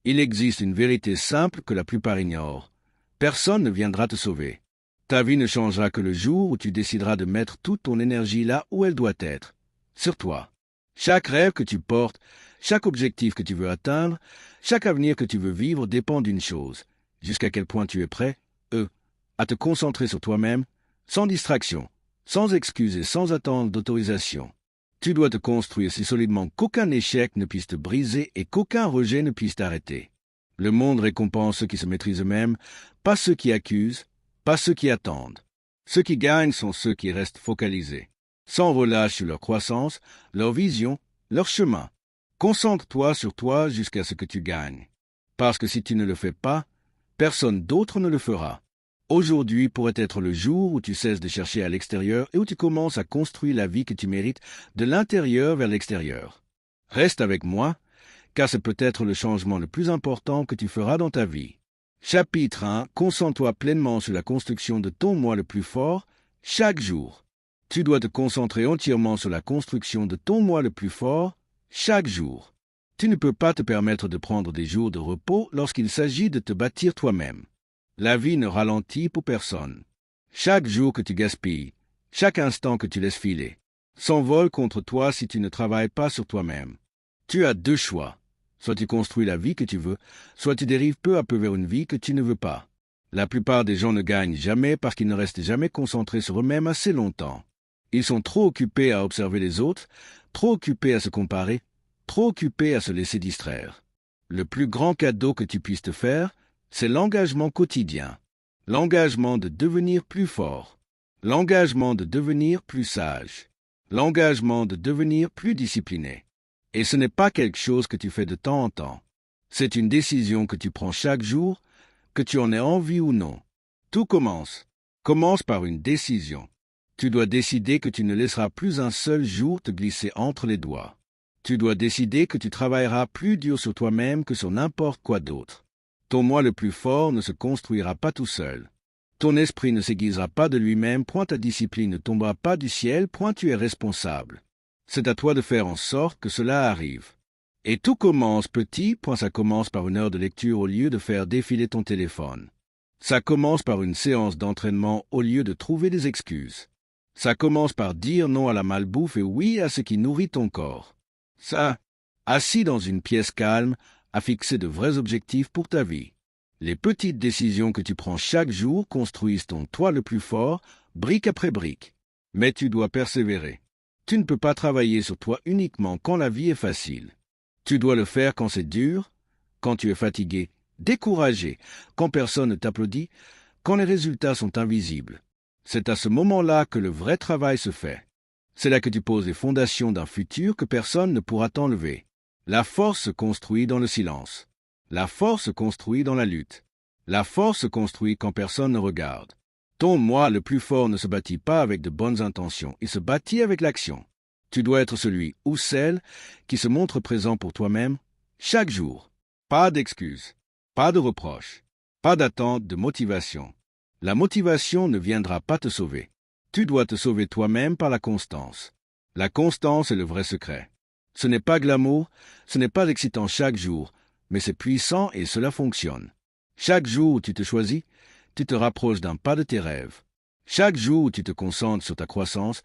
Il existe une vérité simple que la plupart ignorent. Personne ne viendra te sauver. Ta vie ne changera que le jour où tu décideras de mettre toute ton énergie là où elle doit être, sur toi. Chaque rêve que tu portes, chaque objectif que tu veux atteindre, chaque avenir que tu veux vivre dépend d'une chose. Jusqu'à quel point tu es prêt, à te concentrer sur toi-même, sans distraction, sans excuses et sans attendre d'autorisation. Tu dois te construire si solidement qu'aucun échec ne puisse te briser et qu'aucun rejet ne puisse t'arrêter. Le monde récompense ceux qui se maîtrisent eux-mêmes, pas ceux qui accusent, pas ceux qui attendent. Ceux qui gagnent sont ceux qui restent focalisés, sans relâche sur leur croissance, leur vision, leur chemin. Concentre-toi sur toi jusqu'à ce que tu gagnes. Parce que si tu ne le fais pas, personne d'autre ne le fera. Aujourd'hui pourrait être le jour où tu cesses de chercher à l'extérieur et où tu commences à construire la vie que tu mérites de l'intérieur vers l'extérieur. Reste avec moi, car c'est peut-être le changement le plus important que tu feras dans ta vie. Chapitre 1. Concentre-toi pleinement sur la construction de ton moi le plus fort, chaque jour. Tu dois te concentrer entièrement sur la construction de ton moi le plus fort, chaque jour. Tu ne peux pas te permettre de prendre des jours de repos lorsqu'il s'agit de te bâtir toi-même. La vie ne ralentit pour personne. Chaque jour que tu gaspilles, chaque instant que tu laisses filer, s'envole contre toi si tu ne travailles pas sur toi-même. Tu as deux choix. Soit tu construis la vie que tu veux, soit tu dérives peu à peu vers une vie que tu ne veux pas. La plupart des gens ne gagnent jamais parce qu'ils ne restent jamais concentrés sur eux-mêmes assez longtemps. Ils sont trop occupés à observer les autres, trop occupés à se comparer, trop occupés à se laisser distraire. Le plus grand cadeau que tu puisses te faire, c'est l'engagement quotidien. L'engagement de devenir plus fort. L'engagement de devenir plus sage. L'engagement de devenir plus discipliné. Et ce n'est pas quelque chose que tu fais de temps en temps. C'est une décision que tu prends chaque jour, que tu en aies envie ou non. Tout commence par une décision. Tu dois décider que tu ne laisseras plus un seul jour te glisser entre les doigts. Tu dois décider que tu travailleras plus dur sur toi-même que sur n'importe quoi d'autre. Ton moi le plus fort ne se construira pas tout seul. Ton esprit ne s'aiguisera pas de lui-même, point ta discipline ne tombera pas du ciel, point tu es responsable. C'est à toi de faire en sorte que cela arrive. Et tout commence petit, point ça commence par une heure de lecture au lieu de faire défiler ton téléphone. Ça commence par une séance d'entraînement au lieu de trouver des excuses. Ça commence par dire non à la malbouffe et oui à ce qui nourrit ton corps. Ça, assis dans une pièce calme, à fixer de vrais objectifs pour ta vie. Les petites décisions que tu prends chaque jour construisent ton toi le plus fort, brique après brique. Mais tu dois persévérer. Tu ne peux pas travailler sur toi uniquement quand la vie est facile. Tu dois le faire quand c'est dur, quand tu es fatigué, découragé, quand personne ne t'applaudit, quand les résultats sont invisibles. C'est à ce moment-là que le vrai travail se fait. C'est là que tu poses les fondations d'un futur que personne ne pourra t'enlever. La force se construit dans le silence. La force se construit dans la lutte. La force se construit quand personne ne regarde. Ton moi le plus fort ne se bâtit pas avec de bonnes intentions, il se bâtit avec l'action. Tu dois être celui ou celle qui se montre présent pour toi-même chaque jour. Pas d'excuses, pas de reproches, pas d'attente de motivation. La motivation ne viendra pas te sauver. Tu dois te sauver toi-même par la constance. La constance est le vrai secret. Ce n'est pas glamour, ce n'est pas excitant chaque jour, mais c'est puissant et cela fonctionne. Chaque jour où tu te choisis, tu te rapproches d'un pas de tes rêves. Chaque jour où tu te concentres sur ta croissance,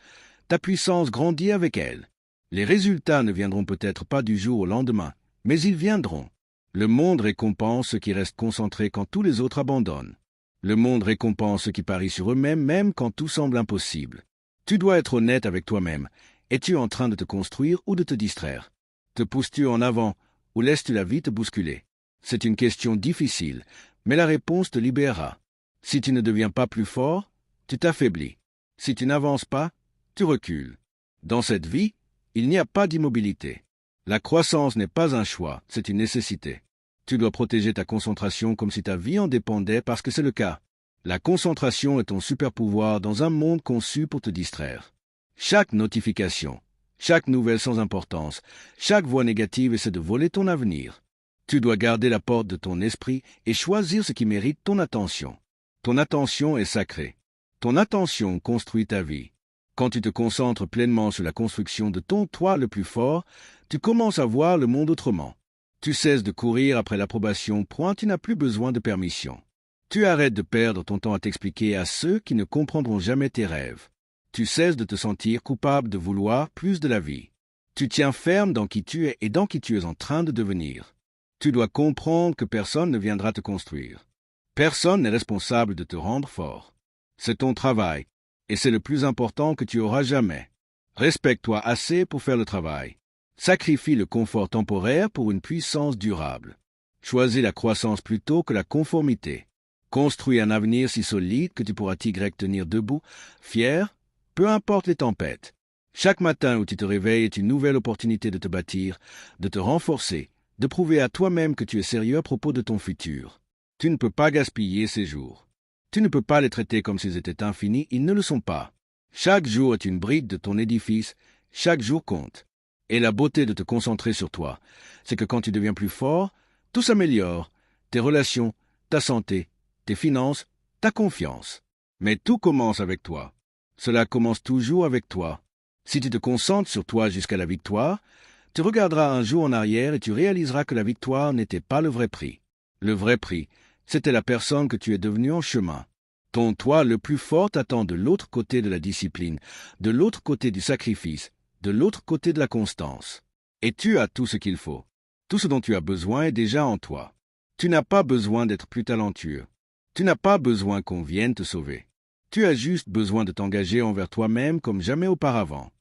ta puissance grandit avec elle. Les résultats ne viendront peut-être pas du jour au lendemain, mais ils viendront. Le monde récompense ceux qui restent concentrés quand tous les autres abandonnent. Le monde récompense ceux qui parient sur eux-mêmes même quand tout semble impossible. Tu dois être honnête avec toi-même. Es-tu en train de te construire ou de te distraire? Te pousses-tu en avant ou laisses-tu la vie te bousculer? C'est une question difficile, mais la réponse te libérera. Si tu ne deviens pas plus fort, tu t'affaiblis. Si tu n'avances pas, tu recules. Dans cette vie, il n'y a pas d'immobilité. La croissance n'est pas un choix, c'est une nécessité. Tu dois protéger ta concentration comme si ta vie en dépendait parce que c'est le cas. La concentration est ton super pouvoir dans un monde conçu pour te distraire. Chaque notification, chaque nouvelle sans importance, chaque voix négative essaie de voler ton avenir. Tu dois garder la porte de ton esprit et choisir ce qui mérite ton attention. Ton attention est sacrée. Ton attention construit ta vie. Quand tu te concentres pleinement sur la construction de ton toi le plus fort, tu commences à voir le monde autrement. Tu cesses de courir après l'approbation, point tu n'as plus besoin de permission. Tu arrêtes de perdre ton temps à t'expliquer à ceux qui ne comprendront jamais tes rêves. Tu cesses de te sentir coupable de vouloir plus de la vie. Tu tiens ferme dans qui tu es et dans qui tu es en train de devenir. Tu dois comprendre que personne ne viendra te construire. Personne n'est responsable de te rendre fort. C'est ton travail, et c'est le plus important que tu auras jamais. Respecte-toi assez pour faire le travail. Sacrifie le confort temporaire pour une puissance durable. Choisis la croissance plutôt que la conformité. Construis un avenir si solide que tu pourras t'y tenir debout, fier, peu importe les tempêtes. Chaque matin où tu te réveilles est une nouvelle opportunité de te bâtir, de te renforcer, de prouver à toi-même que tu es sérieux à propos de ton futur. Tu ne peux pas gaspiller ces jours. Tu ne peux pas les traiter comme s'ils étaient infinis, ils ne le sont pas. Chaque jour est une brique de ton édifice, chaque jour compte. Et la beauté de te concentrer sur toi, c'est que quand tu deviens plus fort, tout s'améliore, tes relations, ta santé, tes finances, ta confiance. Mais tout commence avec toi. Cela commence toujours avec toi. Si tu te concentres sur toi jusqu'à la victoire, tu regarderas un jour en arrière et tu réaliseras que la victoire n'était pas le vrai prix. Le vrai prix, c'était la personne que tu es devenue en chemin. Ton toi le plus fort t'attend de l'autre côté de la discipline, de l'autre côté du sacrifice, de l'autre côté de la constance. Et tu as tout ce qu'il faut. Tout ce dont tu as besoin est déjà en toi. Tu n'as pas besoin d'être plus talentueux. Tu n'as pas besoin qu'on vienne te sauver. Tu as juste besoin de t'engager envers toi-même comme jamais auparavant.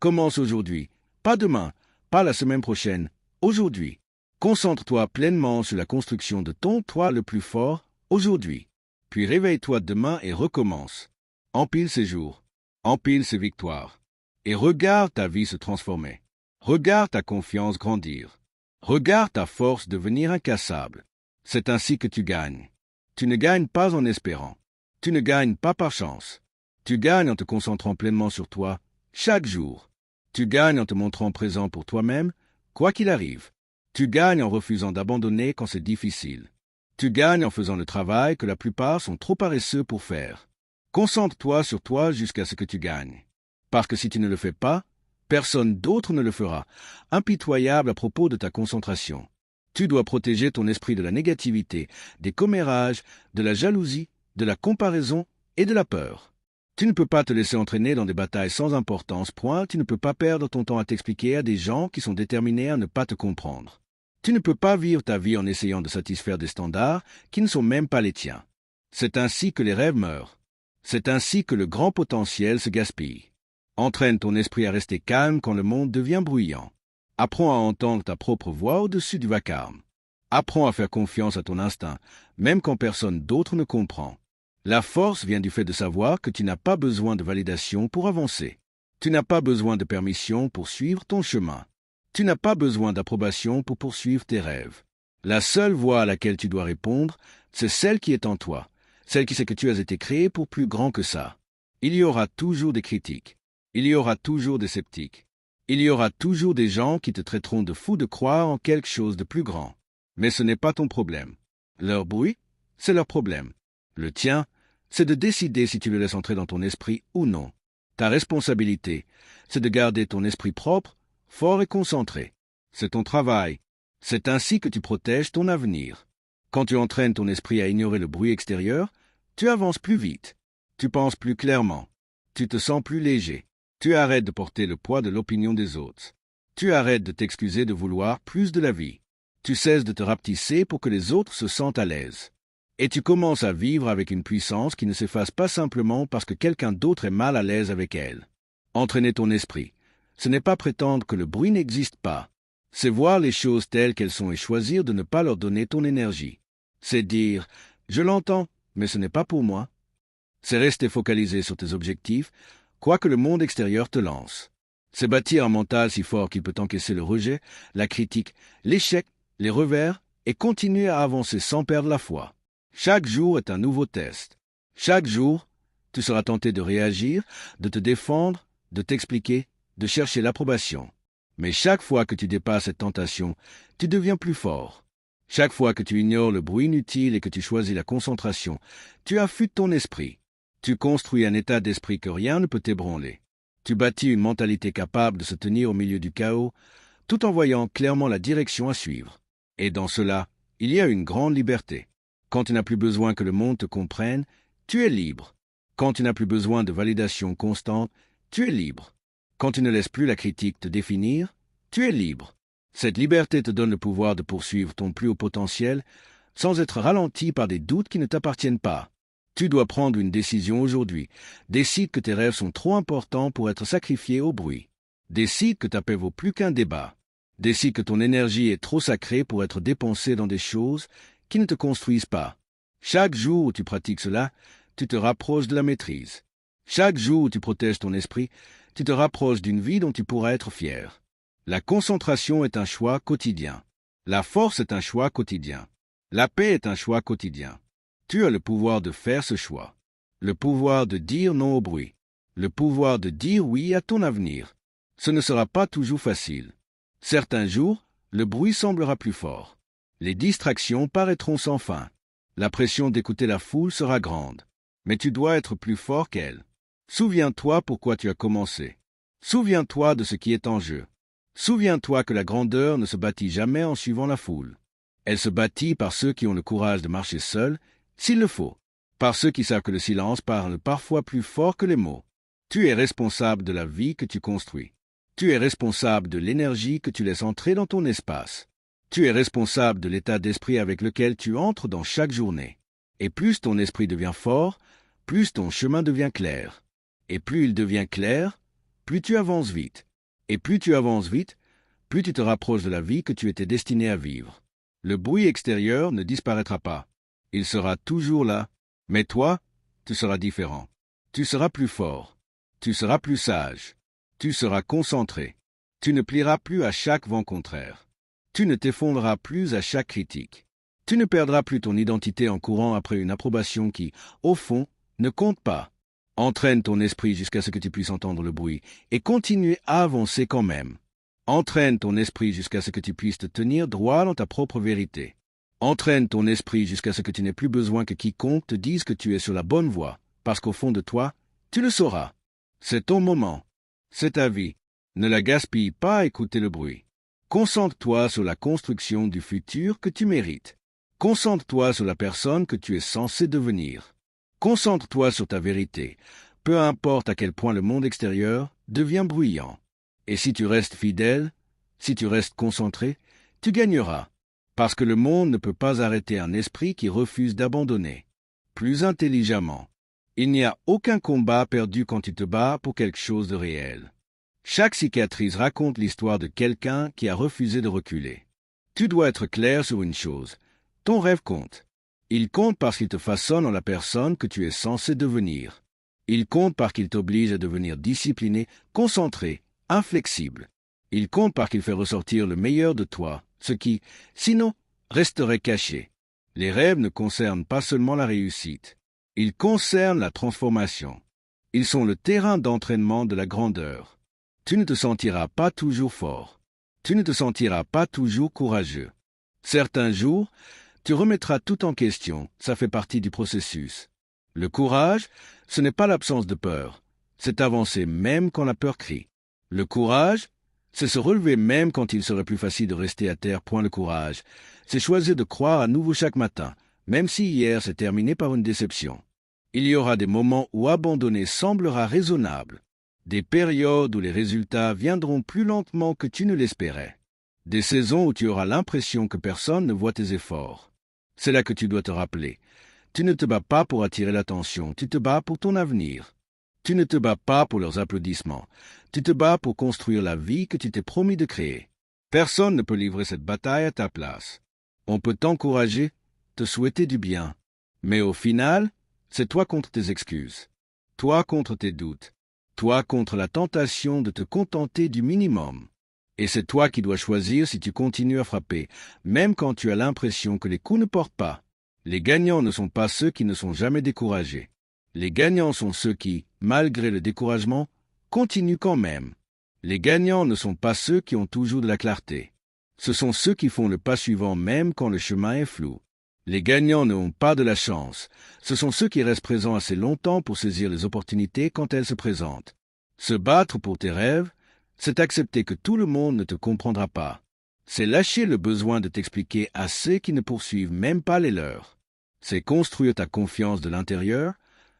Commence aujourd'hui, pas demain, pas la semaine prochaine, aujourd'hui. Concentre-toi pleinement sur la construction de ton toi le plus fort, aujourd'hui. Puis réveille-toi demain et recommence. Empile ces jours, empile ces victoires. Et regarde ta vie se transformer. Regarde ta confiance grandir. Regarde ta force devenir incassable. C'est ainsi que tu gagnes. Tu ne gagnes pas en espérant. Tu ne gagnes pas par chance. Tu gagnes en te concentrant pleinement sur toi, chaque jour. Tu gagnes en te montrant présent pour toi-même, quoi qu'il arrive. Tu gagnes en refusant d'abandonner quand c'est difficile. Tu gagnes en faisant le travail que la plupart sont trop paresseux pour faire. Concentre-toi sur toi jusqu'à ce que tu gagnes. Parce que si tu ne le fais pas, personne d'autre ne le fera, impitoyable à propos de ta concentration. Tu dois protéger ton esprit de la négativité, des commérages, de la jalousie, de la comparaison et de la peur. Tu ne peux pas te laisser entraîner dans des batailles sans importance, point. Tu ne peux pas perdre ton temps à t'expliquer à des gens qui sont déterminés à ne pas te comprendre. Tu ne peux pas vivre ta vie en essayant de satisfaire des standards qui ne sont même pas les tiens. C'est ainsi que les rêves meurent. C'est ainsi que le grand potentiel se gaspille. Entraîne ton esprit à rester calme quand le monde devient bruyant. Apprends à entendre ta propre voix au-dessus du vacarme. Apprends à faire confiance à ton instinct, même quand personne d'autre ne comprend. La force vient du fait de savoir que tu n'as pas besoin de validation pour avancer. Tu n'as pas besoin de permission pour suivre ton chemin. Tu n'as pas besoin d'approbation pour poursuivre tes rêves. La seule voix à laquelle tu dois répondre, c'est celle qui est en toi, celle qui sait que tu as été créé pour plus grand que ça. Il y aura toujours des critiques. Il y aura toujours des sceptiques. Il y aura toujours des gens qui te traiteront de fou de croire en quelque chose de plus grand. Mais ce n'est pas ton problème. Leur bruit, c'est leur problème. Le tien, c'est de décider si tu le laisses entrer dans ton esprit ou non. Ta responsabilité, c'est de garder ton esprit propre, fort et concentré. C'est ton travail. C'est ainsi que tu protèges ton avenir. Quand tu entraînes ton esprit à ignorer le bruit extérieur, tu avances plus vite. Tu penses plus clairement. Tu te sens plus léger. Tu arrêtes de porter le poids de l'opinion des autres. Tu arrêtes de t'excuser de vouloir plus de la vie. Tu cesses de te rapetisser pour que les autres se sentent à l'aise. Et tu commences à vivre avec une puissance qui ne s'efface pas simplement parce que quelqu'un d'autre est mal à l'aise avec elle. Entraîner ton esprit, ce n'est pas prétendre que le bruit n'existe pas. C'est voir les choses telles qu'elles sont et choisir de ne pas leur donner ton énergie. C'est dire « je l'entends, mais ce n'est pas pour moi ». C'est rester focalisé sur tes objectifs, quoi que le monde extérieur te lance. C'est bâtir un mental si fort qu'il peut encaisser le rejet, la critique, l'échec, les revers, et continuer à avancer sans perdre la foi. Chaque jour est un nouveau test. Chaque jour, tu seras tenté de réagir, de te défendre, de t'expliquer, de chercher l'approbation. Mais chaque fois que tu dépasses cette tentation, tu deviens plus fort. Chaque fois que tu ignores le bruit inutile et que tu choisis la concentration, tu affûtes ton esprit. Tu construis un état d'esprit que rien ne peut ébranler. Tu bâtis une mentalité capable de se tenir au milieu du chaos, tout en voyant clairement la direction à suivre. Et dans cela, il y a une grande liberté. Quand tu n'as plus besoin que le monde te comprenne, tu es libre. Quand tu n'as plus besoin de validation constante, tu es libre. Quand tu ne laisses plus la critique te définir, tu es libre. Cette liberté te donne le pouvoir de poursuivre ton plus haut potentiel sans être ralenti par des doutes qui ne t'appartiennent pas. Tu dois prendre une décision aujourd'hui. Décide que tes rêves sont trop importants pour être sacrifiés au bruit. Décide que ta paix vaut plus qu'un débat. Décide que ton énergie est trop sacrée pour être dépensée dans des choses qui ne te construisent pas. Chaque jour où tu pratiques cela, tu te rapproches de la maîtrise. Chaque jour où tu protèges ton esprit, tu te rapproches d'une vie dont tu pourras être fier. La concentration est un choix quotidien. La force est un choix quotidien. La paix est un choix quotidien. Tu as le pouvoir de faire ce choix. Le pouvoir de dire non au bruit. Le pouvoir de dire oui à ton avenir. Ce ne sera pas toujours facile. Certains jours, le bruit semblera plus fort. Les distractions paraîtront sans fin. La pression d'écouter la foule sera grande. Mais tu dois être plus fort qu'elle. Souviens-toi pourquoi tu as commencé. Souviens-toi de ce qui est en jeu. Souviens-toi que la grandeur ne se bâtit jamais en suivant la foule. Elle se bâtit par ceux qui ont le courage de marcher seuls, s'il le faut, par ceux qui savent que le silence parle parfois plus fort que les mots. Tu es responsable de la vie que tu construis. Tu es responsable de l'énergie que tu laisses entrer dans ton espace. Tu es responsable de l'état d'esprit avec lequel tu entres dans chaque journée. Et plus ton esprit devient fort, plus ton chemin devient clair. Et plus il devient clair, plus tu avances vite. Et plus tu avances vite, plus tu te rapproches de la vie que tu étais destiné à vivre. Le bruit extérieur ne disparaîtra pas. Il sera toujours là. Mais toi, tu seras différent. Tu seras plus fort. Tu seras plus sage. Tu seras concentré. Tu ne plieras plus à chaque vent contraire. Tu ne t'effondreras plus à chaque critique. Tu ne perdras plus ton identité en courant après une approbation qui, au fond, ne compte pas. Entraîne ton esprit jusqu'à ce que tu puisses entendre le bruit et continue à avancer quand même. Entraîne ton esprit jusqu'à ce que tu puisses te tenir droit dans ta propre vérité. Entraîne ton esprit jusqu'à ce que tu n'aies plus besoin que quiconque te dise que tu es sur la bonne voie, parce qu'au fond de toi, tu le sauras. C'est ton moment. C'est ta vie. Ne la gaspille pas à écouter le bruit. Concentre-toi sur la construction du futur que tu mérites. Concentre-toi sur la personne que tu es censé devenir. Concentre-toi sur ta vérité, peu importe à quel point le monde extérieur devient bruyant. Et si tu restes fidèle, si tu restes concentré, tu gagneras. Parce que le monde ne peut pas arrêter un esprit qui refuse d'abandonner. Plus intelligemment, il n'y a aucun combat perdu quand tu te bats pour quelque chose de réel. Chaque cicatrice raconte l'histoire de quelqu'un qui a refusé de reculer. Tu dois être clair sur une chose. Ton rêve compte. Il compte parce qu'il te façonne en la personne que tu es censé devenir. Il compte parce qu'il t'oblige à devenir discipliné, concentré, inflexible. Il compte parce qu'il fait ressortir le meilleur de toi, ce qui, sinon, resterait caché. Les rêves ne concernent pas seulement la réussite. Ils concernent la transformation. Ils sont le terrain d'entraînement de la grandeur. Tu ne te sentiras pas toujours fort. Tu ne te sentiras pas toujours courageux. Certains jours, tu remettras tout en question, ça fait partie du processus. Le courage, ce n'est pas l'absence de peur, c'est avancer même quand la peur crie. Le courage, c'est se relever même quand il serait plus facile de rester à terre. Point le courage, c'est choisir de croire à nouveau chaque matin, même si hier s'est terminé par une déception. Il y aura des moments où abandonner semblera raisonnable, des périodes où les résultats viendront plus lentement que tu ne l'espérais, des saisons où tu auras l'impression que personne ne voit tes efforts. C'est là que tu dois te rappeler. Tu ne te bats pas pour attirer l'attention, tu te bats pour ton avenir. Tu ne te bats pas pour leurs applaudissements, tu te bats pour construire la vie que tu t'es promis de créer. Personne ne peut livrer cette bataille à ta place. On peut t'encourager, te souhaiter du bien. Mais au final, c'est toi contre tes excuses, toi contre tes doutes, toi contre la tentation de te contenter du minimum. Et c'est toi qui dois choisir si tu continues à frapper, même quand tu as l'impression que les coups ne portent pas. Les gagnants ne sont pas ceux qui ne sont jamais découragés. Les gagnants sont ceux qui, malgré le découragement, continuent quand même. Les gagnants ne sont pas ceux qui ont toujours de la clarté. Ce sont ceux qui font le pas suivant même quand le chemin est flou. Les gagnants n'ont pas de la chance. Ce sont ceux qui restent présents assez longtemps pour saisir les opportunités quand elles se présentent. Se battre pour tes rêves, c'est accepter que tout le monde ne te comprendra pas. C'est lâcher le besoin de t'expliquer à ceux qui ne poursuivent même pas les leurs. C'est construire ta confiance de l'intérieur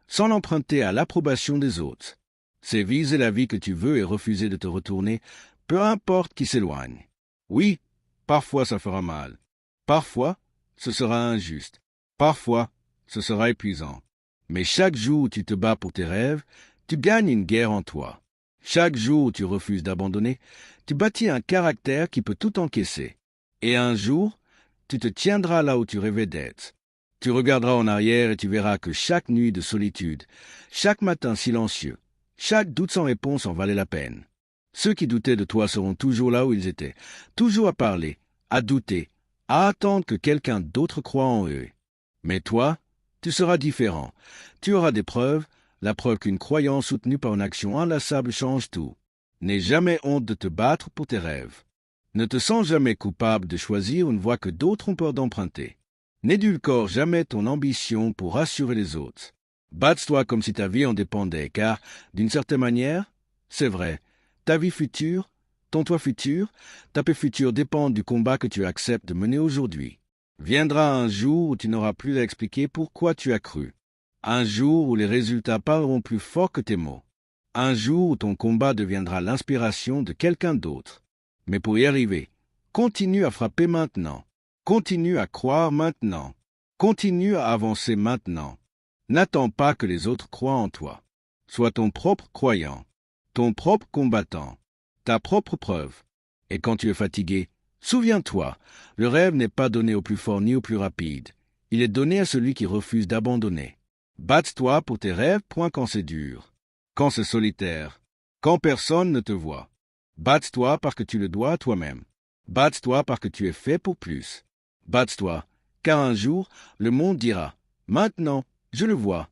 sans l'emprunter à l'approbation des autres. C'est viser la vie que tu veux et refuser de te retourner, peu importe qui s'éloigne. Oui, parfois ça fera mal. Parfois, ce sera injuste. Parfois, ce sera épuisant. Mais chaque jour où tu te bats pour tes rêves, tu gagnes une guerre en toi. Chaque jour où tu refuses d'abandonner, tu bâtis un caractère qui peut tout encaisser. Et un jour, tu te tiendras là où tu rêvais d'être. Tu regarderas en arrière et tu verras que chaque nuit de solitude, chaque matin silencieux, chaque doute sans réponse en valait la peine. Ceux qui doutaient de toi seront toujours là où ils étaient, toujours à parler, à douter, à attendre que quelqu'un d'autre croie en eux. Mais toi, tu seras différent. Tu auras des preuves, la preuve qu'une croyance soutenue par une action inlassable change tout. N'aie jamais honte de te battre pour tes rêves. Ne te sens jamais coupable de choisir une voie que d'autres ont peur d'emprunter. N'édulcore jamais ton ambition pour rassurer les autres. Batte-toi comme si ta vie en dépendait, car, d'une certaine manière, c'est vrai, ta vie future, ton toi futur, ta paix future dépendent du combat que tu acceptes de mener aujourd'hui. Viendra un jour où tu n'auras plus à expliquer pourquoi tu as cru. Un jour où les résultats parleront plus fort que tes mots. Un jour où ton combat deviendra l'inspiration de quelqu'un d'autre. Mais pour y arriver, continue à frapper maintenant. Continue à croire maintenant. Continue à avancer maintenant. N'attends pas que les autres croient en toi. Sois ton propre croyant, ton propre combattant, ta propre preuve. Et quand tu es fatigué, souviens-toi, le rêve n'est pas donné au plus fort ni au plus rapide. Il est donné à celui qui refuse d'abandonner. Batte-toi pour tes rêves, point quand c'est dur, quand c'est solitaire, quand personne ne te voit. Batte-toi parce que tu le dois à toi-même. Batte-toi parce que tu es fait pour plus. Batte-toi, car un jour, le monde dira « Maintenant, je le vois ».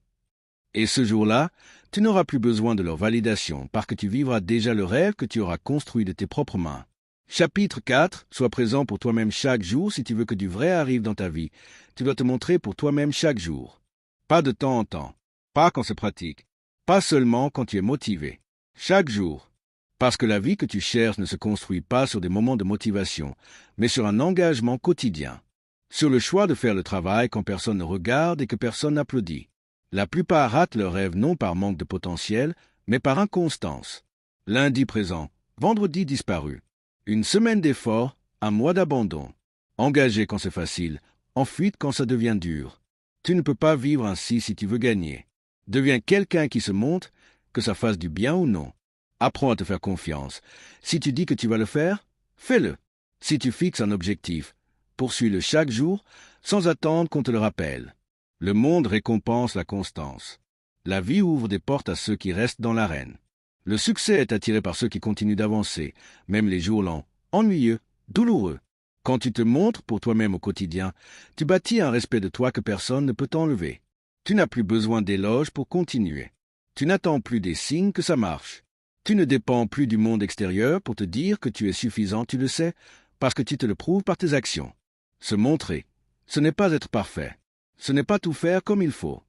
Et ce jour-là, tu n'auras plus besoin de leur validation, parce que tu vivras déjà le rêve que tu auras construit de tes propres mains. Chapitre 4. Sois présent pour toi-même chaque jour si tu veux que du vrai arrive dans ta vie. Tu dois te montrer pour toi-même chaque jour. Pas de temps en temps, pas quand c'est pratique, pas seulement quand tu es motivé. Chaque jour. Parce que la vie que tu cherches ne se construit pas sur des moments de motivation, mais sur un engagement quotidien. Sur le choix de faire le travail quand personne ne regarde et que personne n'applaudit. La plupart ratent leurs rêves non par manque de potentiel, mais par inconstance. Lundi présent, vendredi disparu. Une semaine d'effort, un mois d'abandon. Engagé quand c'est facile, en fuite quand ça devient dur. Tu ne peux pas vivre ainsi si tu veux gagner. Deviens quelqu'un qui se montre, que ça fasse du bien ou non. Apprends à te faire confiance. Si tu dis que tu vas le faire, fais-le. Si tu fixes un objectif, poursuis-le chaque jour, sans attendre qu'on te le rappelle. Le monde récompense la constance. La vie ouvre des portes à ceux qui restent dans l'arène. Le succès est attiré par ceux qui continuent d'avancer, même les jours lents, ennuyeux, douloureux. Quand tu te montres pour toi-même au quotidien, tu bâtis un respect de toi que personne ne peut t'enlever. Tu n'as plus besoin d'éloges pour continuer. Tu n'attends plus des signes que ça marche. Tu ne dépends plus du monde extérieur pour te dire que tu es suffisant, tu le sais, parce que tu te le prouves par tes actions. Se montrer, ce n'est pas être parfait. Ce n'est pas tout faire comme il faut.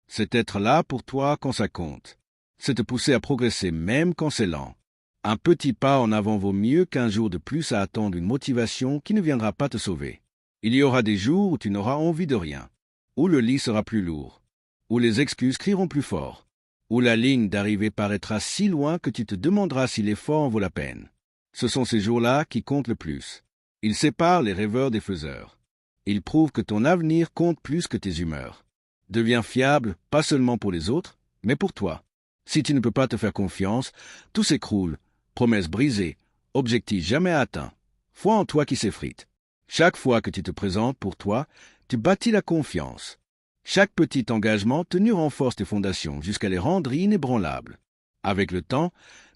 C'est être là pour toi quand ça compte. C'est te pousser à progresser même quand c'est lent. Un petit pas en avant vaut mieux qu'un jour de plus à attendre une motivation qui ne viendra pas te sauver. Il y aura des jours où tu n'auras envie de rien, où le lit sera plus lourd, où les excuses crieront plus fort, où la ligne d'arrivée paraîtra si loin que tu te demanderas si l'effort en vaut la peine. Ce sont ces jours-là qui comptent le plus. Ils séparent les rêveurs des faiseurs. Ils prouvent que ton avenir compte plus que tes humeurs. Deviens fiable, pas seulement pour les autres, mais pour toi. Si tu ne peux pas te faire confiance, tout s'écroule. Promesses brisées, objectifs jamais atteints, foi en toi qui s'effrite. Chaque fois que tu te présentes pour toi, tu bâtis la confiance. Chaque petit engagement tenu renforce tes fondations jusqu'à les rendre inébranlables. Avec le temps,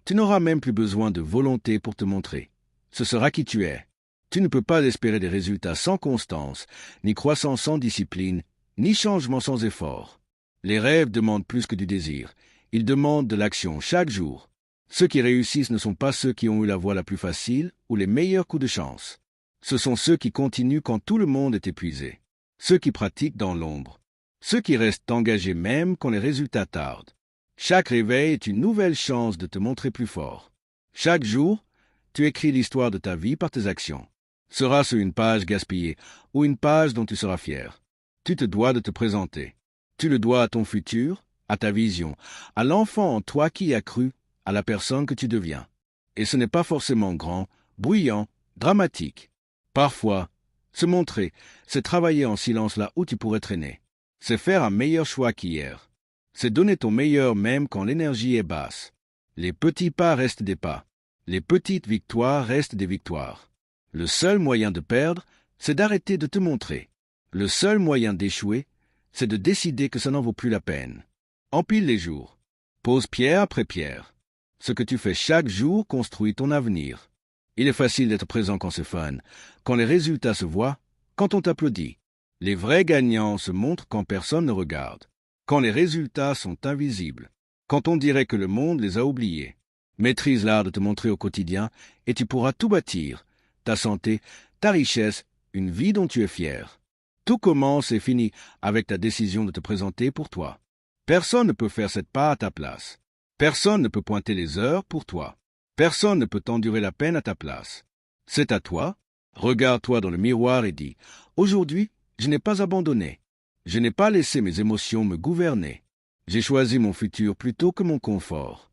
tu n'auras même plus besoin de volonté pour te montrer. Ce sera qui tu es. Tu ne peux pas espérer des résultats sans constance, ni croissance sans discipline, ni changement sans effort. Les rêves demandent plus que du désir. Ils demandent de l'action chaque jour. Ceux qui réussissent ne sont pas ceux qui ont eu la voie la plus facile ou les meilleurs coups de chance. Ce sont ceux qui continuent quand tout le monde est épuisé. Ceux qui pratiquent dans l'ombre. Ceux qui restent engagés même quand les résultats tardent. Chaque réveil est une nouvelle chance de te montrer plus fort. Chaque jour, tu écris l'histoire de ta vie par tes actions. Sera-ce une page gaspillée ou une page dont tu seras fier? Tu te dois de te présenter. Tu le dois à ton futur, à ta vision, à l'enfant en toi qui y a cru, à la personne que tu deviens. Et ce n'est pas forcément grand, bruyant, dramatique. Parfois, se montrer, c'est travailler en silence là où tu pourrais traîner. C'est faire un meilleur choix qu'hier. C'est donner ton meilleur même quand l'énergie est basse. Les petits pas restent des pas. Les petites victoires restent des victoires. Le seul moyen de perdre, c'est d'arrêter de te montrer. Le seul moyen d'échouer, c'est de décider que ça n'en vaut plus la peine. Empile les jours. Pose pierre après pierre. Ce que tu fais chaque jour construit ton avenir. Il est facile d'être présent quand c'est fun, quand les résultats se voient, quand on t'applaudit. Les vrais gagnants se montrent quand personne ne regarde, quand les résultats sont invisibles, quand on dirait que le monde les a oubliés. Maîtrise l'art de te montrer au quotidien et tu pourras tout bâtir, ta santé, ta richesse, une vie dont tu es fier. Tout commence et finit avec ta décision de te présenter pour toi. Personne ne peut faire cette part à ta place. Personne ne peut pointer les heures pour toi. Personne ne peut t'endurer la peine à ta place. C'est à toi. Regarde-toi dans le miroir et dis « Aujourd'hui, je n'ai pas abandonné. Je n'ai pas laissé mes émotions me gouverner. J'ai choisi mon futur plutôt que mon confort. »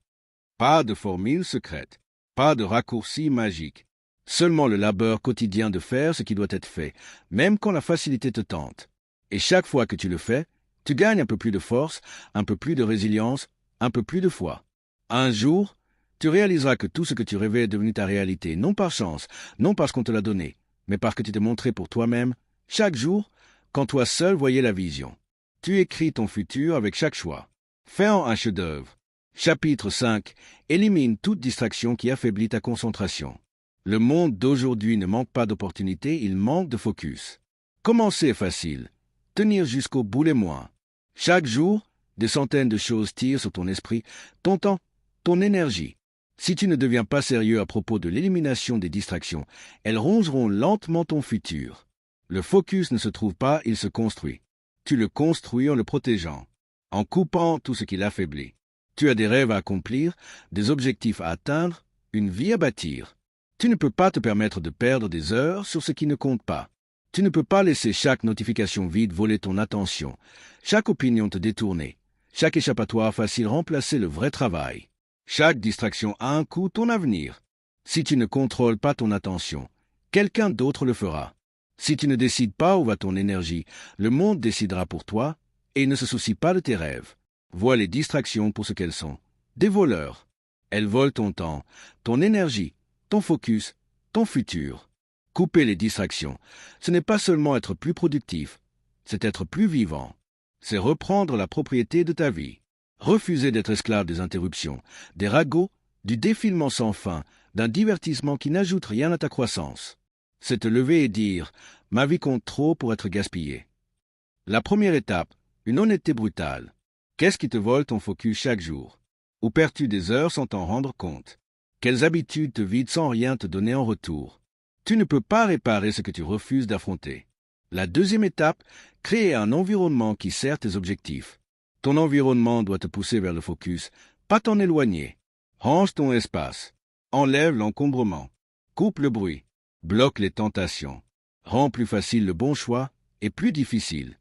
Pas de formule secrète, pas de raccourci magique. Seulement le labeur quotidien de faire ce qui doit être fait, même quand la facilité te tente. Et chaque fois que tu le fais, tu gagnes un peu plus de force, un peu plus de résilience, un peu plus de foi. Un jour, tu réaliseras que tout ce que tu rêvais est devenu ta réalité, non par chance, non parce qu'on te l'a donné, mais parce que tu t'es montré pour toi-même, chaque jour, quand toi seul voyais la vision. Tu écris ton futur avec chaque choix. Fais-en un chef-d'œuvre. Chapitre 5. Élimine toute distraction qui affaiblit ta concentration. Le monde d'aujourd'hui ne manque pas d'opportunités, il manque de focus. Commencer est facile. Tenir jusqu'au bout l'est moins. Chaque jour, des centaines de choses tirent sur ton esprit, ton temps, ton énergie. Si tu ne deviens pas sérieux à propos de l'élimination des distractions, elles rongeront lentement ton futur. Le focus ne se trouve pas, il se construit. Tu le construis en le protégeant, en coupant tout ce qui l'affaiblit. Tu as des rêves à accomplir, des objectifs à atteindre, une vie à bâtir. Tu ne peux pas te permettre de perdre des heures sur ce qui ne compte pas. Tu ne peux pas laisser chaque notification vide voler ton attention, chaque opinion te détourner, chaque échappatoire facile remplacer le vrai travail. Chaque distraction a un coût, ton avenir. Si tu ne contrôles pas ton attention, quelqu'un d'autre le fera. Si tu ne décides pas où va ton énergie, le monde décidera pour toi et il ne se soucie pas de tes rêves. Vois les distractions pour ce qu'elles sont. Des voleurs. Elles volent ton temps, ton énergie, ton focus, ton futur. Couper les distractions, ce n'est pas seulement être plus productif, c'est être plus vivant. C'est reprendre la propriété de ta vie. Refuser d'être esclave des interruptions, des ragots, du défilement sans fin, d'un divertissement qui n'ajoute rien à ta croissance. C'est te lever et dire « Ma vie compte trop pour être gaspillée ». La première étape, une honnêteté brutale. Qu'est-ce qui te vole ton focus chaque jour? Où perds-tu des heures sans t'en rendre compte? Quelles habitudes te vident sans rien te donner en retour? Tu ne peux pas réparer ce que tu refuses d'affronter. La deuxième étape, créer un environnement qui sert tes objectifs. Ton environnement doit te pousser vers le focus, pas t'en éloigner. Range ton espace. Enlève l'encombrement. Coupe le bruit. Bloque les tentations. Rends plus facile le bon choix et plus difficile.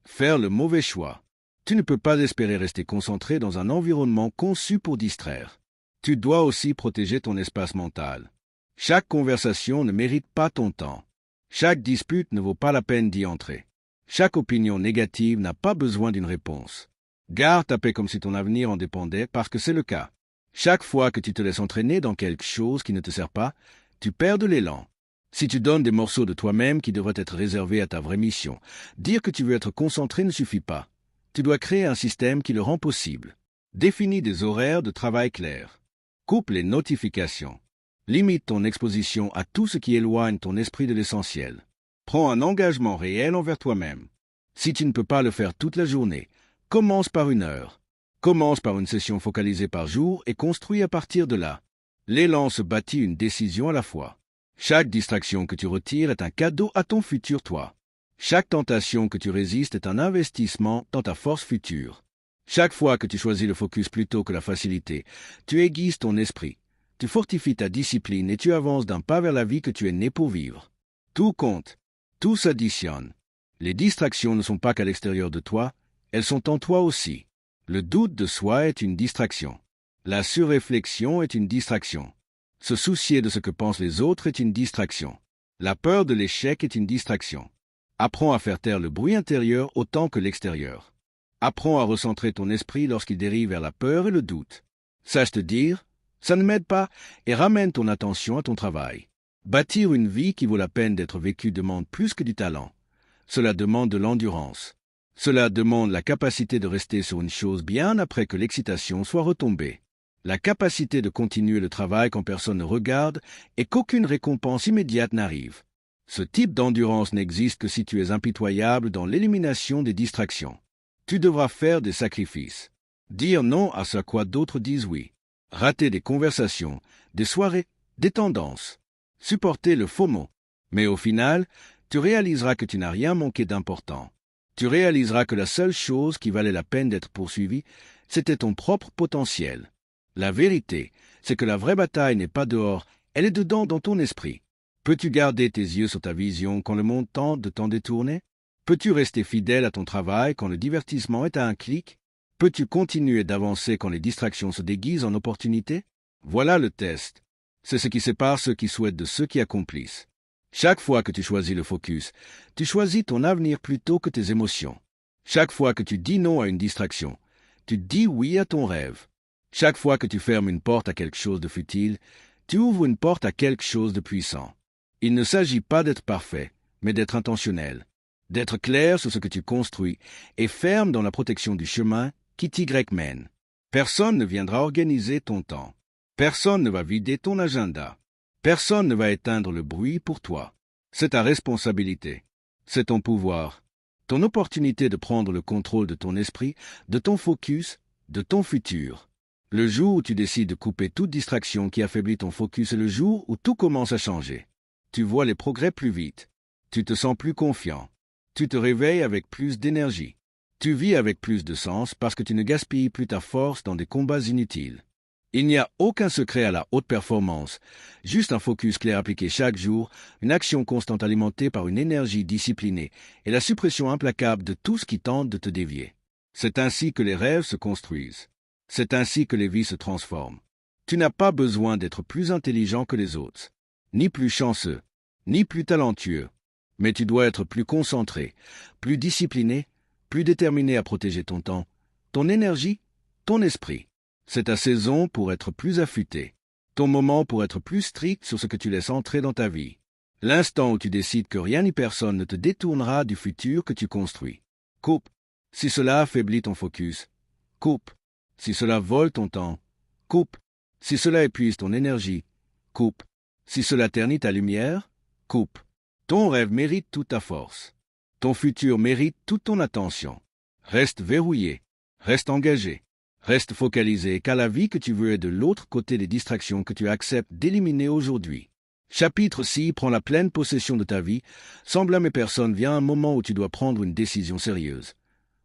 Faire le mauvais choix. Tu ne peux pas espérer rester concentré dans un environnement conçu pour distraire. Tu dois aussi protéger ton espace mental. Chaque conversation ne mérite pas ton temps. Chaque dispute ne vaut pas la peine d'y entrer. Chaque opinion négative n'a pas besoin d'une réponse. Garde ta paix comme si ton avenir en dépendait, parce que c'est le cas. Chaque fois que tu te laisses entraîner dans quelque chose qui ne te sert pas, tu perds de l'élan. Si tu donnes des morceaux de toi-même qui devraient être réservés à ta vraie mission, dire que tu veux être concentré ne suffit pas. Tu dois créer un système qui le rend possible. Définis des horaires de travail clairs. Coupe les notifications. Limite ton exposition à tout ce qui éloigne ton esprit de l'essentiel. Prends un engagement réel envers toi-même. Si tu ne peux pas le faire toute la journée, commence par 1 heure. Commence par une session focalisée par jour et construis à partir de là. L'élan se bâtit une décision à la fois. Chaque distraction que tu retires est un cadeau à ton futur toi. Chaque tentation que tu résistes est un investissement dans ta force future. Chaque fois que tu choisis le focus plutôt que la facilité, tu aiguises ton esprit. Tu fortifies ta discipline et tu avances d'un pas vers la vie que tu es né pour vivre. Tout compte. Tout s'additionne. Les distractions ne sont pas qu'à l'extérieur de toi, elles sont en toi aussi. Le doute de soi est une distraction. La surréflexion est une distraction. Se soucier de ce que pensent les autres est une distraction. La peur de l'échec est une distraction. Apprends à faire taire le bruit intérieur autant que l'extérieur. Apprends à recentrer ton esprit lorsqu'il dérive vers la peur et le doute. Sache te dire, ça ne m'aide pas, et ramène ton attention à ton travail. Bâtir une vie qui vaut la peine d'être vécue demande plus que du talent. Cela demande de l'endurance. Cela demande la capacité de rester sur une chose bien après que l'excitation soit retombée. La capacité de continuer le travail quand personne ne regarde et qu'aucune récompense immédiate n'arrive. Ce type d'endurance n'existe que si tu es impitoyable dans l'élimination des distractions. Tu devras faire des sacrifices. Dire non à ce à quoi d'autres disent oui. Rater des conversations, des soirées, des tendances. Supporter le FOMO. Mais au final, tu réaliseras que tu n'as rien manqué d'important. Tu réaliseras que la seule chose qui valait la peine d'être poursuivie, c'était ton propre potentiel. La vérité, c'est que la vraie bataille n'est pas dehors, elle est dedans dans ton esprit. Peux-tu garder tes yeux sur ta vision quand le monde tente de t'en détourner? Peux-tu rester fidèle à ton travail quand le divertissement est à un clic? Peux-tu continuer d'avancer quand les distractions se déguisent en opportunités? Voilà le test. C'est ce qui sépare ceux qui souhaitent de ceux qui accomplissent. Chaque fois que tu choisis le focus, tu choisis ton avenir plutôt que tes émotions. Chaque fois que tu dis non à une distraction, tu dis oui à ton rêve. Chaque fois que tu fermes une porte à quelque chose de futile, tu ouvres une porte à quelque chose de puissant. Il ne s'agit pas d'être parfait, mais d'être intentionnel, d'être clair sur ce que tu construis et ferme dans la protection du chemin qui t'y mène. Personne ne viendra organiser ton temps. Personne ne va vider ton agenda. Personne ne va éteindre le bruit pour toi. C'est ta responsabilité. C'est ton pouvoir. Ton opportunité de prendre le contrôle de ton esprit, de ton focus, de ton futur. Le jour où tu décides de couper toute distraction qui affaiblit ton focus est le jour où tout commence à changer. Tu vois les progrès plus vite. Tu te sens plus confiant. Tu te réveilles avec plus d'énergie. Tu vis avec plus de sens parce que tu ne gaspilles plus ta force dans des combats inutiles. Il n'y a aucun secret à la haute performance, juste un focus clair appliqué chaque jour, une action constante alimentée par une énergie disciplinée et la suppression implacable de tout ce qui tente de te dévier. C'est ainsi que les rêves se construisent. C'est ainsi que les vies se transforment. Tu n'as pas besoin d'être plus intelligent que les autres, ni plus chanceux, ni plus talentueux, mais tu dois être plus concentré, plus discipliné, plus déterminé à protéger ton temps, ton énergie, ton esprit. C'est ta saison pour être plus affûté, ton moment pour être plus strict sur ce que tu laisses entrer dans ta vie. L'instant où tu décides que rien ni personne ne te détournera du futur que tu construis. Coupe. Si cela affaiblit ton focus, coupe. Si cela vole ton temps, coupe. Si cela épuise ton énergie, coupe. Si cela ternit ta lumière, coupe. Ton rêve mérite toute ta force. Ton futur mérite toute ton attention. Reste verrouillé. Reste engagé. Reste focalisé car la vie que tu veux est de l'autre côté des distractions que tu acceptes d'éliminer aujourd'hui. Chapitre 6 prend la pleine possession de ta vie. Sans blâmer personne vient un moment où tu dois prendre une décision sérieuse.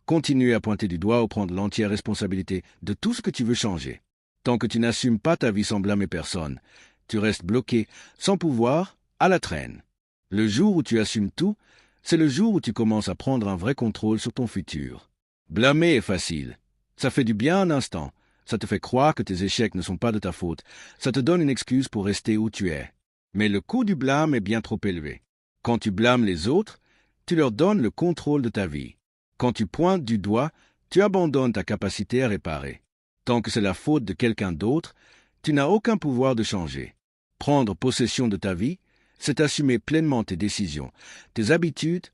Continuer à pointer du doigt ou prendre l'entière responsabilité de tout ce que tu veux changer. Tant que tu n'assumes pas ta vie sans blâmer personne, tu restes bloqué, sans pouvoir, à la traîne. Le jour où tu assumes tout, c'est le jour où tu commences à prendre un vrai contrôle sur ton futur. Blâmer est facile. Ça fait du bien un instant. Ça te fait croire que tes échecs ne sont pas de ta faute. Ça te donne une excuse pour rester où tu es. Mais le coût du blâme est bien trop élevé. Quand tu blâmes les autres, tu leur donnes le contrôle de ta vie. Quand tu pointes du doigt, tu abandonnes ta capacité à réparer. Tant que c'est la faute de quelqu'un d'autre, tu n'as aucun pouvoir de changer. Prendre possession de ta vie, c'est assumer pleinement tes décisions, tes habitudes,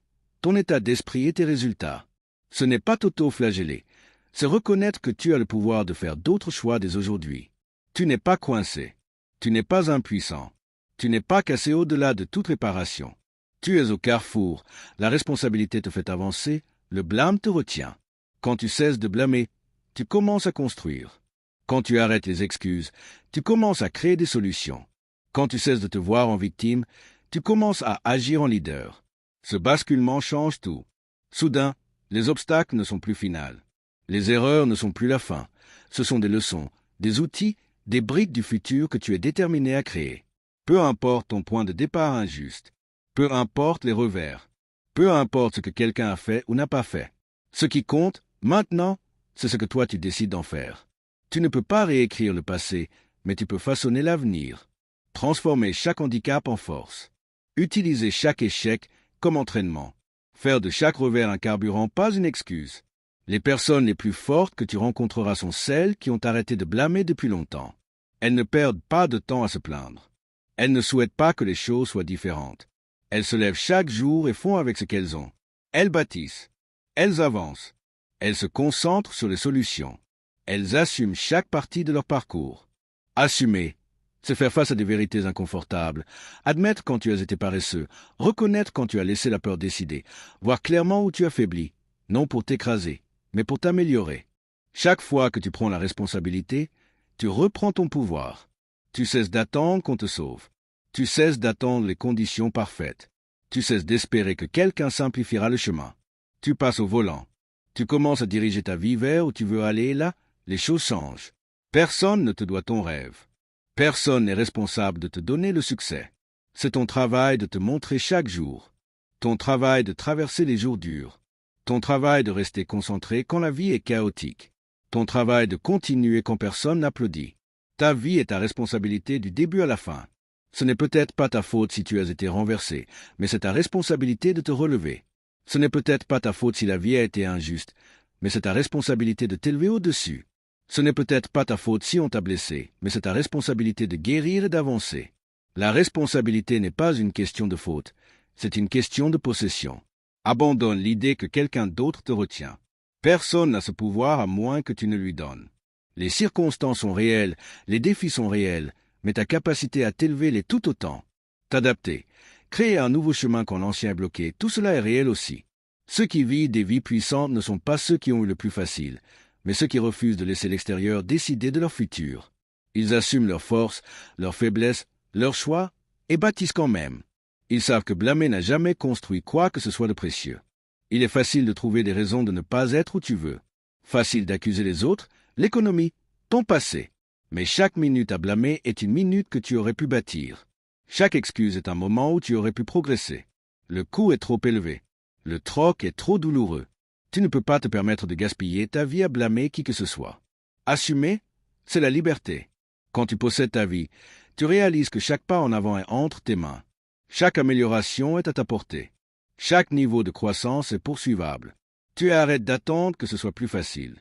ton état d'esprit et tes résultats. Ce n'est pas t'auto-flageller, c'est reconnaître que tu as le pouvoir de faire d'autres choix dès aujourd'hui. Tu n'es pas coincé, tu n'es pas impuissant, tu n'es pas cassé au-delà de toute réparation. Tu es au carrefour, la responsabilité te fait avancer, le blâme te retient. Quand tu cesses de blâmer, tu commences à construire. Quand tu arrêtes les excuses, tu commences à créer des solutions. Quand tu cesses de te voir en victime, tu commences à agir en leader. Ce basculement change tout. Soudain, les obstacles ne sont plus finals. Les erreurs ne sont plus la fin. Ce sont des leçons, des outils, des briques du futur que tu es déterminé à créer. Peu importe ton point de départ injuste. Peu importe les revers. Peu importe ce que quelqu'un a fait ou n'a pas fait. Ce qui compte, maintenant, c'est ce que toi tu décides d'en faire. Tu ne peux pas réécrire le passé, mais tu peux façonner l'avenir. Transformer chaque handicap en force. Utiliser chaque échec comme entraînement. Faire de chaque revers un carburant, pas une excuse. Les personnes les plus fortes que tu rencontreras sont celles qui ont arrêté de blâmer depuis longtemps. Elles ne perdent pas de temps à se plaindre. Elles ne souhaitent pas que les choses soient différentes. Elles se lèvent chaque jour et font avec ce qu'elles ont. Elles bâtissent. Elles avancent. Elles se concentrent sur les solutions. Elles assument chaque partie de leur parcours. Assumer, c'est faire face à des vérités inconfortables, admettre quand tu as été paresseux, reconnaître quand tu as laissé la peur décider, voir clairement où tu as faibli, non pour t'écraser, mais pour t'améliorer. Chaque fois que tu prends la responsabilité, tu reprends ton pouvoir. Tu cesses d'attendre qu'on te sauve. Tu cesses d'attendre les conditions parfaites. Tu cesses d'espérer que quelqu'un simplifiera le chemin. Tu passes au volant. Tu commences à diriger ta vie vers où tu veux aller et là, les choses changent. Personne ne te doit ton rêve. Personne n'est responsable de te donner le succès. C'est ton travail de te montrer chaque jour. Ton travail de traverser les jours durs. Ton travail de rester concentré quand la vie est chaotique. Ton travail de continuer quand personne n'applaudit. Ta vie est ta responsabilité du début à la fin. Ce n'est peut-être pas ta faute si tu as été renversé, mais c'est ta responsabilité de te relever. Ce n'est peut-être pas ta faute si la vie a été injuste, mais c'est ta responsabilité de t'élever au-dessus. Ce n'est peut-être pas ta faute si on t'a blessé, mais c'est ta responsabilité de guérir et d'avancer. La responsabilité n'est pas une question de faute, c'est une question de possession. Abandonne l'idée que quelqu'un d'autre te retient. Personne n'a ce pouvoir à moins que tu ne lui donnes. Les circonstances sont réelles, les défis sont réels, mais ta capacité à t'élever l'est tout autant. T'adapter, créer un nouveau chemin quand l'ancien est bloqué, tout cela est réel aussi. Ceux qui vivent des vies puissantes ne sont pas ceux qui ont eu le plus facile, mais ceux qui refusent de laisser l'extérieur décider de leur futur. Ils assument leurs forces, leurs faiblesses, leurs choix, et bâtissent quand même. Ils savent que blâmer n'a jamais construit quoi que ce soit de précieux. Il est facile de trouver des raisons de ne pas être où tu veux. Facile d'accuser les autres, l'économie, ton passé. Mais chaque minute à blâmer est une minute que tu aurais pu bâtir. Chaque excuse est un moment où tu aurais pu progresser. Le coût est trop élevé. Le troc est trop douloureux. Tu ne peux pas te permettre de gaspiller ta vie à blâmer qui que ce soit. Assumer, c'est la liberté. Quand tu possèdes ta vie, tu réalises que chaque pas en avant est entre tes mains. Chaque amélioration est à ta portée. Chaque niveau de croissance est poursuivable. Tu arrêtes d'attendre que ce soit plus facile.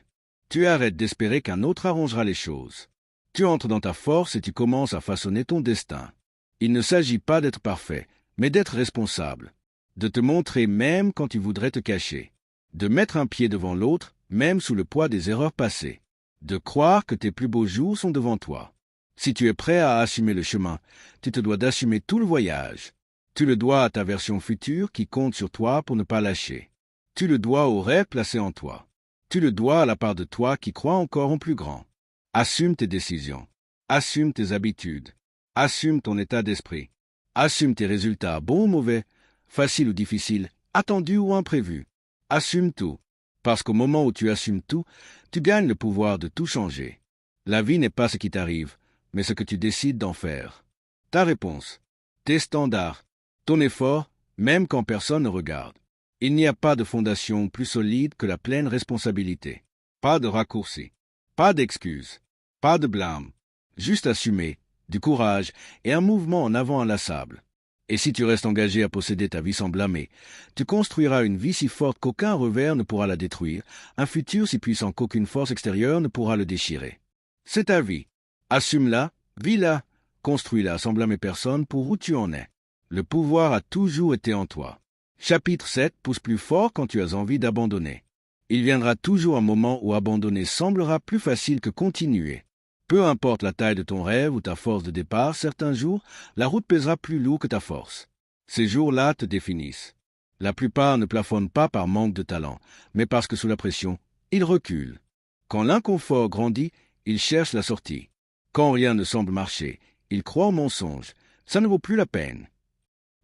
Tu arrêtes d'espérer qu'un autre arrangera les choses. Tu entres dans ta force et tu commences à façonner ton destin. Il ne s'agit pas d'être parfait, mais d'être responsable. De te montrer même quand tu voudrais te cacher. De mettre un pied devant l'autre, même sous le poids des erreurs passées. De croire que tes plus beaux jours sont devant toi. Si tu es prêt à assumer le chemin, tu te dois d'assumer tout le voyage. Tu le dois à ta version future qui compte sur toi pour ne pas lâcher. Tu le dois au rêve placé en toi. Tu le dois à la part de toi qui croit encore en plus grand. Assume tes décisions. Assume tes habitudes. Assume ton état d'esprit. Assume tes résultats, bons ou mauvais, faciles ou difficiles, attendus ou imprévus. Assume tout. Parce qu'au moment où tu assumes tout, tu gagnes le pouvoir de tout changer. La vie n'est pas ce qui t'arrive, mais ce que tu décides d'en faire. Ta réponse. Tes standards. Ton effort, même quand personne ne regarde. Il n'y a pas de fondation plus solide que la pleine responsabilité. Pas de raccourci. Pas d'excuses. Pas de blâme. Juste assumer, du courage et un mouvement en avant inlassable. Et si tu restes engagé à posséder ta vie sans blâmer, tu construiras une vie si forte qu'aucun revers ne pourra la détruire, un futur si puissant qu'aucune force extérieure ne pourra le déchirer. C'est ta vie. Assume-la, vis-la, construis-la sans blâmer personne pour où tu en es. Le pouvoir a toujours été en toi. Chapitre 7 pousse plus fort quand tu as envie d'abandonner. Il viendra toujours un moment où abandonner semblera plus facile que continuer. Peu importe la taille de ton rêve ou ta force de départ, certains jours, la route pèsera plus lourd que ta force. Ces jours-là te définissent. La plupart ne plafonnent pas par manque de talent, mais parce que sous la pression, ils reculent. Quand l'inconfort grandit, ils cherchent la sortie. Quand rien ne semble marcher, ils croient au mensonge. Ça ne vaut plus la peine.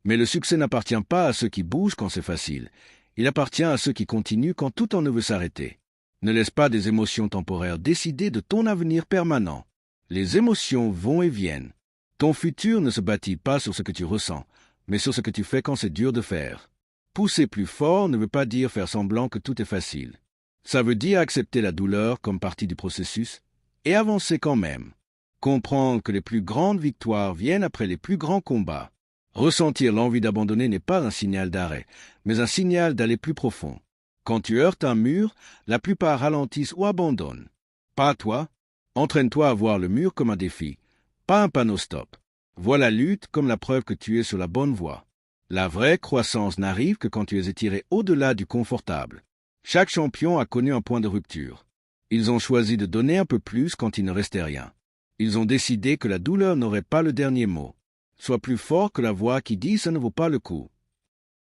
Mais le succès n'appartient pas à ceux qui bougent quand c'est facile. Il appartient à ceux qui continuent quand tout en ne veut s'arrêter. Ne laisse pas des émotions temporaires décider de ton avenir permanent. Les émotions vont et viennent. Ton futur ne se bâtit pas sur ce que tu ressens, mais sur ce que tu fais quand c'est dur de faire. Pousser plus fort ne veut pas dire faire semblant que tout est facile. Ça veut dire accepter la douleur comme partie du processus et avancer quand même. Comprendre que les plus grandes victoires viennent après les plus grands combats. Ressentir l'envie d'abandonner n'est pas un signal d'arrêt, mais un signal d'aller plus profond. Quand tu heurtes un mur, la plupart ralentissent ou abandonnent. Pas toi. Entraîne-toi à voir le mur comme un défi, pas un panneau stop. Vois la lutte comme la preuve que tu es sur la bonne voie. La vraie croissance n'arrive que quand tu es étiré au-delà du confortable. Chaque champion a connu un point de rupture. Ils ont choisi de donner un peu plus quand il ne restait rien. Ils ont décidé que la douleur n'aurait pas le dernier mot. Sois plus fort que la voix qui dit « ça ne vaut pas le coup ».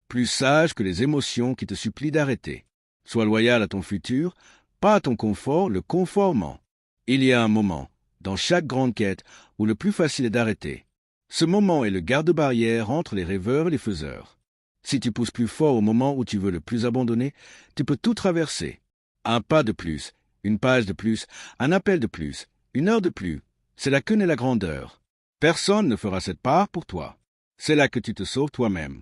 Plus sage que les émotions qui te supplient d'arrêter. Sois loyal à ton futur, pas à ton confort, le conformant. Il y a un moment, dans chaque grande quête, où le plus facile est d'arrêter. Ce moment est le garde-barrière entre les rêveurs et les faiseurs. Si tu pousses plus fort au moment où tu veux le plus abandonner, tu peux tout traverser. Un pas de plus, une page de plus, un appel de plus, une heure de plus. C'est là que naît la grandeur. Personne ne fera cette part pour toi. C'est là que tu te sauves toi-même.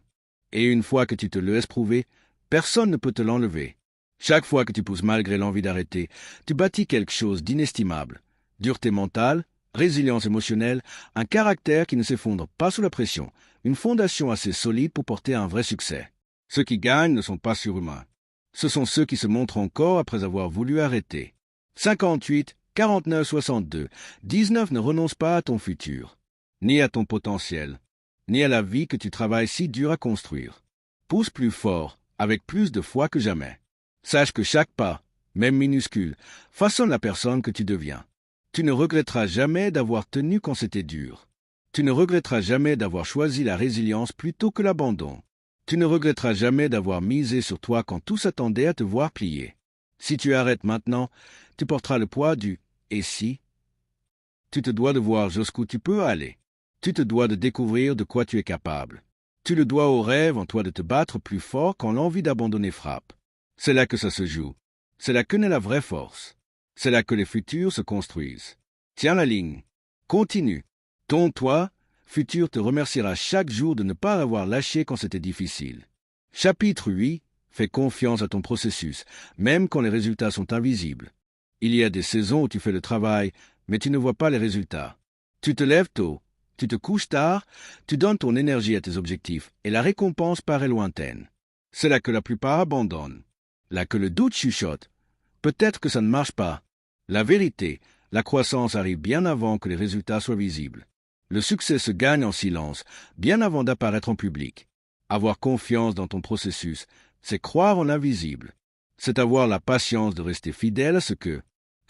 Et une fois que tu te le laisses prouver, personne ne peut te l'enlever. Chaque fois que tu pousses malgré l'envie d'arrêter, tu bâtis quelque chose d'inestimable. Dureté mentale, résilience émotionnelle, un caractère qui ne s'effondre pas sous la pression, une fondation assez solide pour porter un vrai succès. Ceux qui gagnent ne sont pas surhumains. Ce sont ceux qui se montrent encore après avoir voulu arrêter. 58, 49, 62, 19 ne renonce pas à ton futur, ni à ton potentiel, ni à la vie que tu travailles si dur à construire. Pousse plus fort, avec plus de foi que jamais. Sache que chaque pas, même minuscule, façonne la personne que tu deviens. Tu ne regretteras jamais d'avoir tenu quand c'était dur. Tu ne regretteras jamais d'avoir choisi la résilience plutôt que l'abandon. Tu ne regretteras jamais d'avoir misé sur toi quand tout s'attendait à te voir plier. Si tu arrêtes maintenant, tu porteras le poids du « et si ». Tu te dois de voir jusqu'où tu peux aller. Tu te dois de découvrir de quoi tu es capable. Tu le dois au rêve en toi de te battre plus fort quand l'envie d'abandonner frappe. C'est là que ça se joue. C'est là que naît la vraie force. C'est là que les futurs se construisent. Tiens la ligne. Continue. Ton toi, futur te remerciera chaque jour de ne pas avoir lâché quand c'était difficile. Chapitre 8. Fais confiance à ton processus, même quand les résultats sont invisibles. Il y a des saisons où tu fais le travail, mais tu ne vois pas les résultats. Tu te lèves tôt, tu te couches tard, tu donnes ton énergie à tes objectifs, et la récompense paraît lointaine. C'est là que la plupart abandonnent. Là que le doute chuchote. Peut-être que ça ne marche pas. La vérité, la croissance arrive bien avant que les résultats soient visibles. Le succès se gagne en silence, bien avant d'apparaître en public. Avoir confiance dans ton processus, c'est croire en l'invisible. C'est avoir la patience de rester fidèle à ce que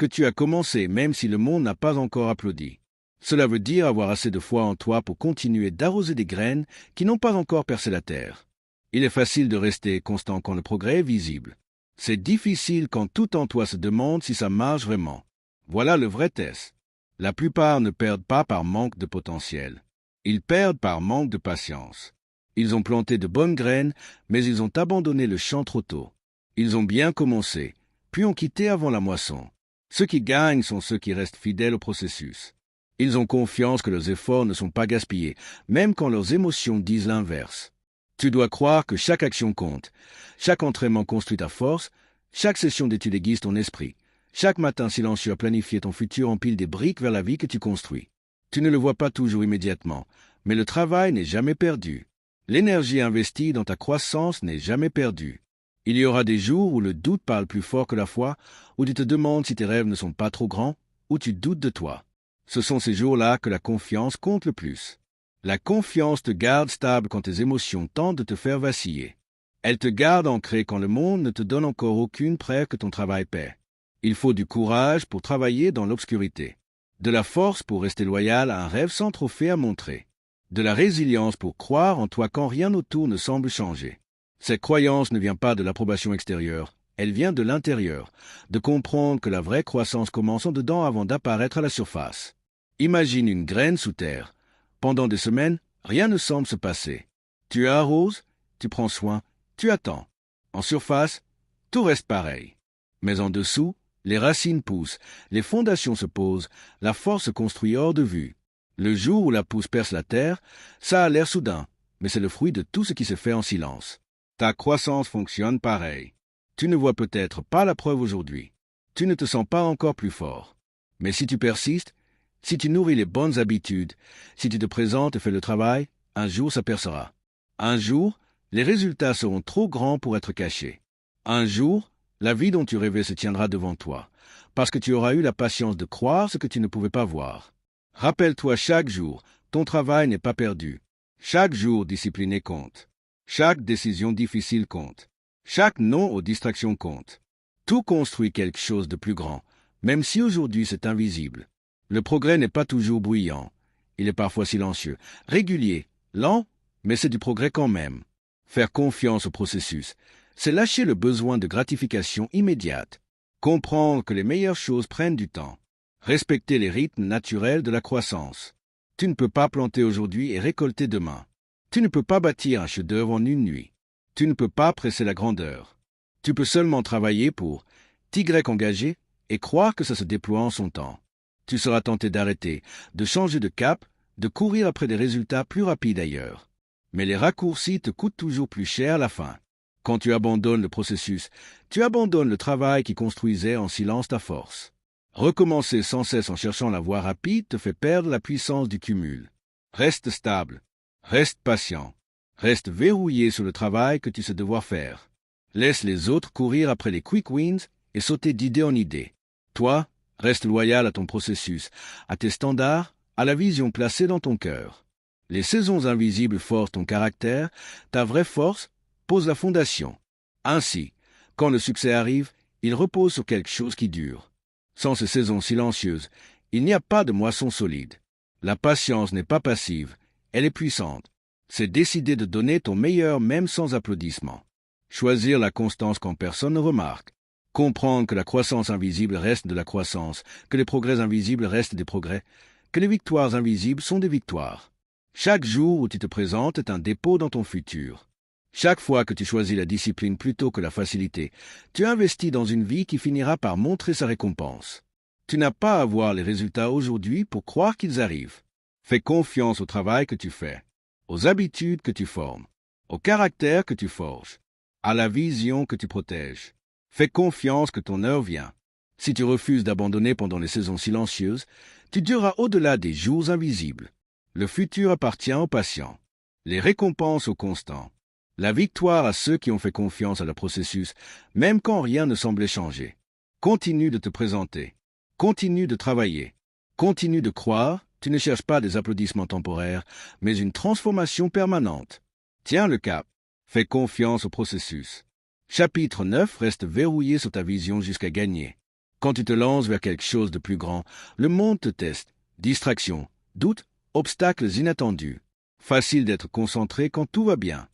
tu as commencé même si le monde n'a pas encore applaudi. Cela veut dire avoir assez de foi en toi pour continuer d'arroser des graines qui n'ont pas encore percé la terre. Il est facile de rester constant quand le progrès est visible. C'est difficile quand tout en toi se demande si ça marche vraiment. Voilà le vrai test. La plupart ne perdent pas par manque de potentiel. Ils perdent par manque de patience. Ils ont planté de bonnes graines, mais ils ont abandonné le champ trop tôt. Ils ont bien commencé, puis ont quitté avant la moisson. Ceux qui gagnent sont ceux qui restent fidèles au processus. Ils ont confiance que leurs efforts ne sont pas gaspillés, même quand leurs émotions disent l'inverse. Tu dois croire que chaque action compte. Chaque entraînement construit ta force. Chaque session d'étude aiguise ton esprit. Chaque matin silencieux à planifier ton futur empile des briques vers la vie que tu construis. Tu ne le vois pas toujours immédiatement, mais le travail n'est jamais perdu. L'énergie investie dans ta croissance n'est jamais perdue. Il y aura des jours où le doute parle plus fort que la foi, où tu te demandes si tes rêves ne sont pas trop grands, où tu doutes de toi. Ce sont ces jours-là que la confiance compte le plus. La confiance te garde stable quand tes émotions tentent de te faire vaciller. Elle te garde ancré quand le monde ne te donne encore aucune preuve que ton travail paie. Il faut du courage pour travailler dans l'obscurité, de la force pour rester loyal à un rêve sans trophée à montrer, de la résilience pour croire en toi quand rien autour ne semble changer. Cette croyance ne vient pas de l'approbation extérieure, elle vient de l'intérieur, de comprendre que la vraie croissance commence en dedans avant d'apparaître à la surface. Imagine une graine sous terre. Pendant des semaines, rien ne semble se passer. Tu arroses, tu prends soin, tu attends. En surface, tout reste pareil. Mais en dessous, les racines poussent, les fondations se posent, la force se construit hors de vue. Le jour où la pousse perce la terre, ça a l'air soudain. mais c'est le fruit de tout ce qui se fait en silence. Ta croissance fonctionne pareil. Tu ne vois peut-être pas la preuve aujourd'hui. Tu ne te sens pas encore plus fort. Mais si tu persistes, si tu nourris les bonnes habitudes, si tu te présentes et fais le travail, un jour ça percera. Un jour, les résultats seront trop grands pour être cachés. Un jour, la vie dont tu rêvais se tiendra devant toi, parce que tu auras eu la patience de croire ce que tu ne pouvais pas voir. Rappelle-toi chaque jour, ton travail n'est pas perdu. Chaque jour discipliné compte. Chaque décision difficile compte. Chaque non aux distractions compte. Tout construit quelque chose de plus grand, même si aujourd'hui c'est invisible. Le progrès n'est pas toujours bruyant. Il est parfois silencieux, régulier, lent, mais c'est du progrès quand même. Faire confiance au processus, c'est lâcher le besoin de gratification immédiate. Comprendre que les meilleures choses prennent du temps. Respecter les rythmes naturels de la croissance. Tu ne peux pas planter aujourd'hui et récolter demain. Tu ne peux pas bâtir un chef-d'œuvre en une nuit. Tu ne peux pas presser la grandeur. Tu peux seulement travailler pour t'y engager et croire que ça se déploie en son temps. Tu seras tenté d'arrêter, de changer de cap, de courir après des résultats plus rapides ailleurs. Mais les raccourcis te coûtent toujours plus cher à la fin. Quand tu abandonnes le processus, tu abandonnes le travail qui construisait en silence ta force. Recommencer sans cesse en cherchant la voie rapide te fait perdre la puissance du cumul. Reste stable, reste patient, reste verrouillé sur le travail que tu sais devoir faire. Laisse les autres courir après les quick wins et sauter d'idée en idée. Toi, reste loyal à ton processus, à tes standards, à la vision placée dans ton cœur. Les saisons invisibles forcent ton caractère, ta vraie force pose la fondation. Ainsi, quand le succès arrive, il repose sur quelque chose qui dure. Sans ces saisons silencieuses, il n'y a pas de moisson solide. La patience n'est pas passive, elle est puissante. C'est décider de donner ton meilleur même sans applaudissements. Choisir la constance quand personne ne remarque. Comprendre que la croissance invisible reste de la croissance, que les progrès invisibles restent des progrès, que les victoires invisibles sont des victoires. Chaque jour où tu te présentes est un dépôt dans ton futur. Chaque fois que tu choisis la discipline plutôt que la facilité, tu investis dans une vie qui finira par montrer sa récompense. Tu n'as pas à voir les résultats aujourd'hui pour croire qu'ils arrivent. Fais confiance au travail que tu fais, aux habitudes que tu formes, au caractère que tu forges, à la vision que tu protèges. Fais confiance que ton heure vient. Si tu refuses d'abandonner pendant les saisons silencieuses, tu dureras au-delà des jours invisibles. Le futur appartient aux patients, les récompenses aux constants. La victoire à ceux qui ont fait confiance à le processus, même quand rien ne semblait changer. Continue de te présenter. Continue de travailler. Continue de croire. Tu ne cherches pas des applaudissements temporaires, mais une transformation permanente. Tiens le cap. Fais confiance au processus. Chapitre 9 reste verrouillé sur ta vision jusqu'à gagner. Quand tu te lances vers quelque chose de plus grand, le monde te teste. Distractions, doutes, obstacles inattendus. Facile d'être concentré quand tout va bien.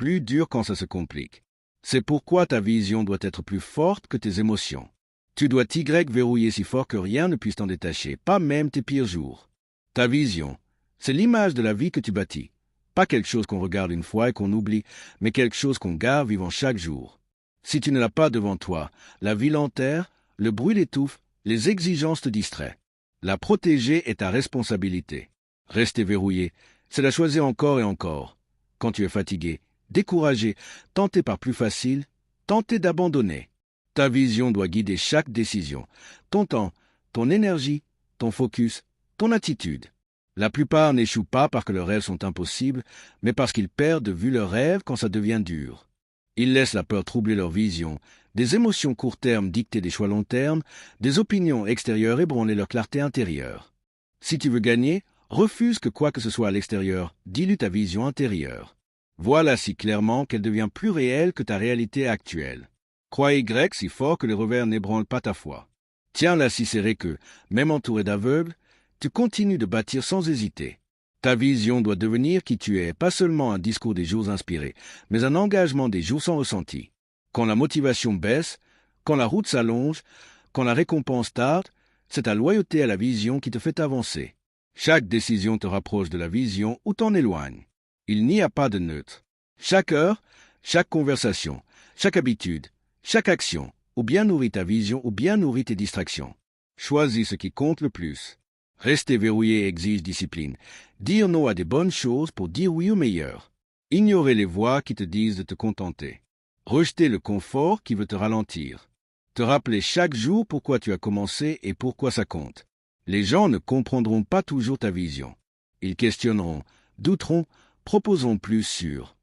Plus dur quand ça se complique. C'est pourquoi ta vision doit être plus forte que tes émotions. Tu dois verrouiller si fort que rien ne puisse t'en détacher, pas même tes pires jours. Ta vision, c'est l'image de la vie que tu bâtis. Pas quelque chose qu'on regarde une fois et qu'on oublie, mais quelque chose qu'on garde vivant chaque jour. Si tu ne l'as pas devant toi, la vie l'enterre, le bruit l'étouffe, les exigences te distraient. La protéger est ta responsabilité. Rester verrouillé, c'est la choisir encore et encore. Quand tu es fatigué, découragé, tenté par plus facile, tenté d'abandonner. Ta vision doit guider chaque décision, ton temps, ton énergie, ton focus, ton attitude. La plupart n'échouent pas parce que leurs rêves sont impossibles, mais parce qu'ils perdent de vue leurs rêves quand ça devient dur. Ils laissent la peur troubler leur vision, des émotions court terme dicter des choix long terme, des opinions extérieures ébranler leur clarté intérieure. Si tu veux gagner, refuse que quoi que ce soit à l'extérieur dilue ta vision intérieure. Voilà si clairement qu'elle devient plus réelle que ta réalité actuelle. Crois Y si fort que les revers n'ébranlent pas ta foi. Tiens-la si serré que, même entouré d'aveugles, tu continues de bâtir sans hésiter. Ta vision doit devenir qui tu es, pas seulement un discours des jours inspirés, mais un engagement des jours sans ressenti. Quand la motivation baisse, quand la route s'allonge, quand la récompense tarde, c'est ta loyauté à la vision qui te fait avancer. Chaque décision te rapproche de la vision ou t'en éloigne. Il n'y a pas de neutre. Chaque heure, chaque conversation, chaque habitude, chaque action, ou bien nourrit ta vision ou bien nourrit tes distractions. Choisis ce qui compte le plus. Rester verrouillé exige discipline. Dire non à des bonnes choses pour dire oui au meilleur. Ignorer les voix qui te disent de te contenter. Rejeter le confort qui veut te ralentir. Te rappeler chaque jour pourquoi tu as commencé et pourquoi ça compte. Les gens ne comprendront pas toujours ta vision. Ils questionneront, douteront, proposeront plus sûr.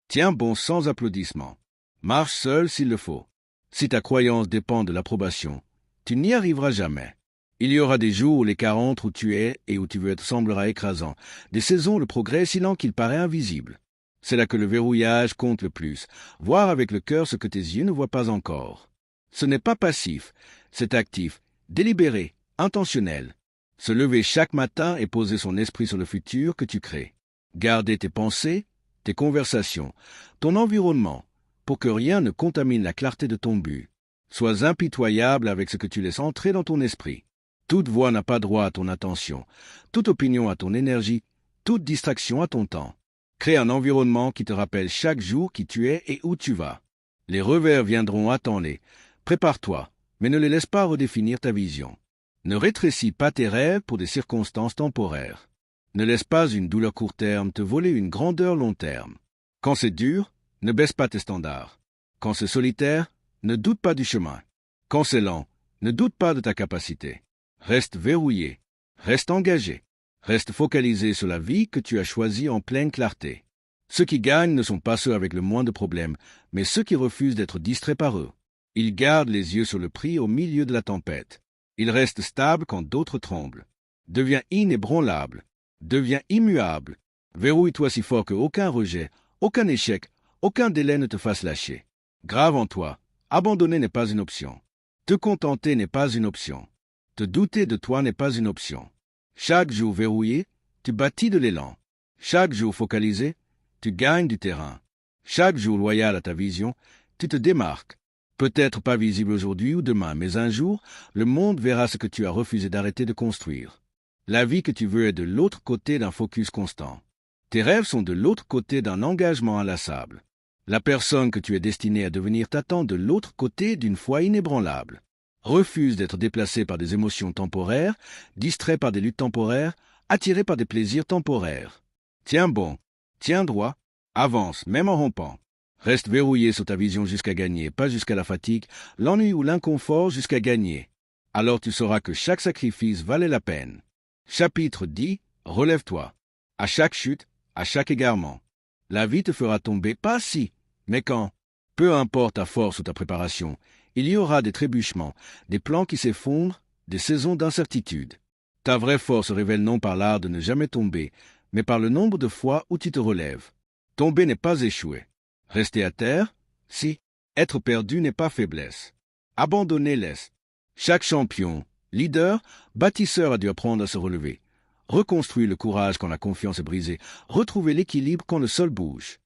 Tiens bon sans applaudissements. Marche seul s'il le faut. Si ta croyance dépend de l'approbation, tu n'y arriveras jamais. Il y aura des jours où l'écart entre où tu es et où tu veux être semblera écrasant, des saisons où le progrès est si lent qu'il paraît invisible. C'est là que le verrouillage compte le plus, voir avec le cœur ce que tes yeux ne voient pas encore. Ce n'est pas passif, c'est actif, délibéré, intentionnel. Se lever chaque matin et poser son esprit sur le futur que tu crées. Garder tes pensées, tes conversations, ton environnement, pour que rien ne contamine la clarté de ton but. Sois impitoyable avec ce que tu laisses entrer dans ton esprit. Toute voix n'a pas droit à ton attention, toute opinion à ton énergie, toute distraction à ton temps. Crée un environnement qui te rappelle chaque jour qui tu es et où tu vas. Les revers viendront, attends-les. Prépare-toi, mais ne les laisse pas redéfinir ta vision. Ne rétrécis pas tes rêves pour des circonstances temporaires. Ne laisse pas une douleur court terme te voler une grandeur long terme. Quand c'est dur, ne baisse pas tes standards. Quand c'est solitaire, ne doute pas du chemin. Quand c'est lent, ne doute pas de ta capacité. Reste verrouillé, reste engagé, reste focalisé sur la vie que tu as choisie en pleine clarté. Ceux qui gagnent ne sont pas ceux avec le moins de problèmes, mais ceux qui refusent d'être distraits par eux. Ils gardent les yeux sur le prix au milieu de la tempête. Ils restent stables quand d'autres tremblent. Deviens inébranlable, deviens immuable. Verrouille-toi si fort qu'aucun rejet, aucun échec, aucun délai ne te fasse lâcher. Grave en toi, abandonner n'est pas une option. Te contenter n'est pas une option. Te douter de toi n'est pas une option. Chaque jour verrouillé, tu bâtis de l'élan. Chaque jour focalisé, tu gagnes du terrain. Chaque jour loyal à ta vision, tu te démarques. Peut-être pas visible aujourd'hui ou demain, mais un jour, le monde verra ce que tu as refusé d'arrêter de construire. La vie que tu veux est de l'autre côté d'un focus constant. Tes rêves sont de l'autre côté d'un engagement inlassable. La personne que tu es destiné à devenir t'attend de l'autre côté d'une foi inébranlable. Refuse d'être déplacé par des émotions temporaires, distrait par des luttes temporaires, attiré par des plaisirs temporaires. Tiens bon, tiens droit, avance, même en rompant. Reste verrouillé sur ta vision jusqu'à gagner, pas jusqu'à la fatigue, l'ennui ou l'inconfort jusqu'à gagner. Alors tu sauras que chaque sacrifice valait la peine. Chapitre 10. Relève-toi. À chaque chute, à chaque égarement. La vie te fera tomber, pas si, mais quand. Peu importe ta force ou ta préparation, il y aura des trébuchements, des plans qui s'effondrent, des saisons d'incertitude. Ta vraie force se révèle non par l'art de ne jamais tomber, mais par le nombre de fois où tu te relèves. Tomber n'est pas échouer. Rester à terre, si. Être perdu n'est pas faiblesse. Abandonner laisse. Chaque champion, leader, bâtisseur a dû apprendre à se relever. Reconstruire le courage quand la confiance est brisée. Retrouver l'équilibre quand le sol bouge.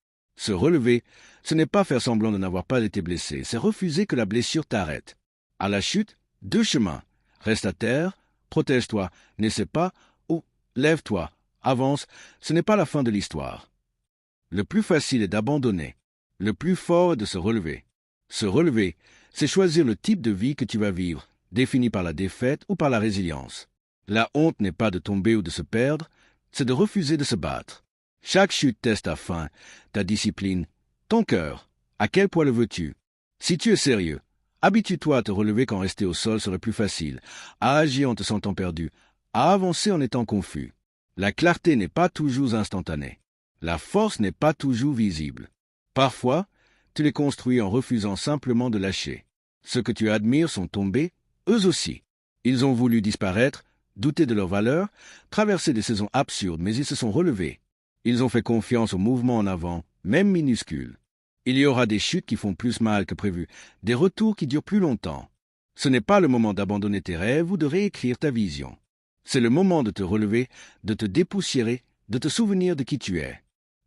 Se relever, ce n'est pas faire semblant de n'avoir pas été blessé, c'est refuser que la blessure t'arrête. À la chute, deux chemins. Reste à terre, protège-toi, n'essaie pas, ou lève-toi, avance, ce n'est pas la fin de l'histoire. Le plus facile est d'abandonner. Le plus fort est de se relever. Se relever, c'est choisir le type de vie que tu vas vivre, défini par la défaite ou par la résilience. La honte n'est pas de tomber ou de se perdre, c'est de refuser de se battre. Chaque chute teste ta faim, ta discipline, ton cœur. À quel point le veux-tu? Si tu es sérieux, habitue-toi à te relever quand rester au sol serait plus facile, à agir en te sentant perdu, à avancer en étant confus. La clarté n'est pas toujours instantanée. La force n'est pas toujours visible. Parfois, tu les construis en refusant simplement de lâcher. Ceux que tu admires sont tombés, eux aussi. Ils ont voulu disparaître, douter de leur valeur, traverser des saisons absurdes, mais ils se sont relevés. Ils ont fait confiance au mouvement en avant, même minuscule. Il y aura des chutes qui font plus mal que prévu, des retours qui durent plus longtemps. Ce n'est pas le moment d'abandonner tes rêves ou de réécrire ta vision. C'est le moment de te relever, de te dépoussiérer, de te souvenir de qui tu es.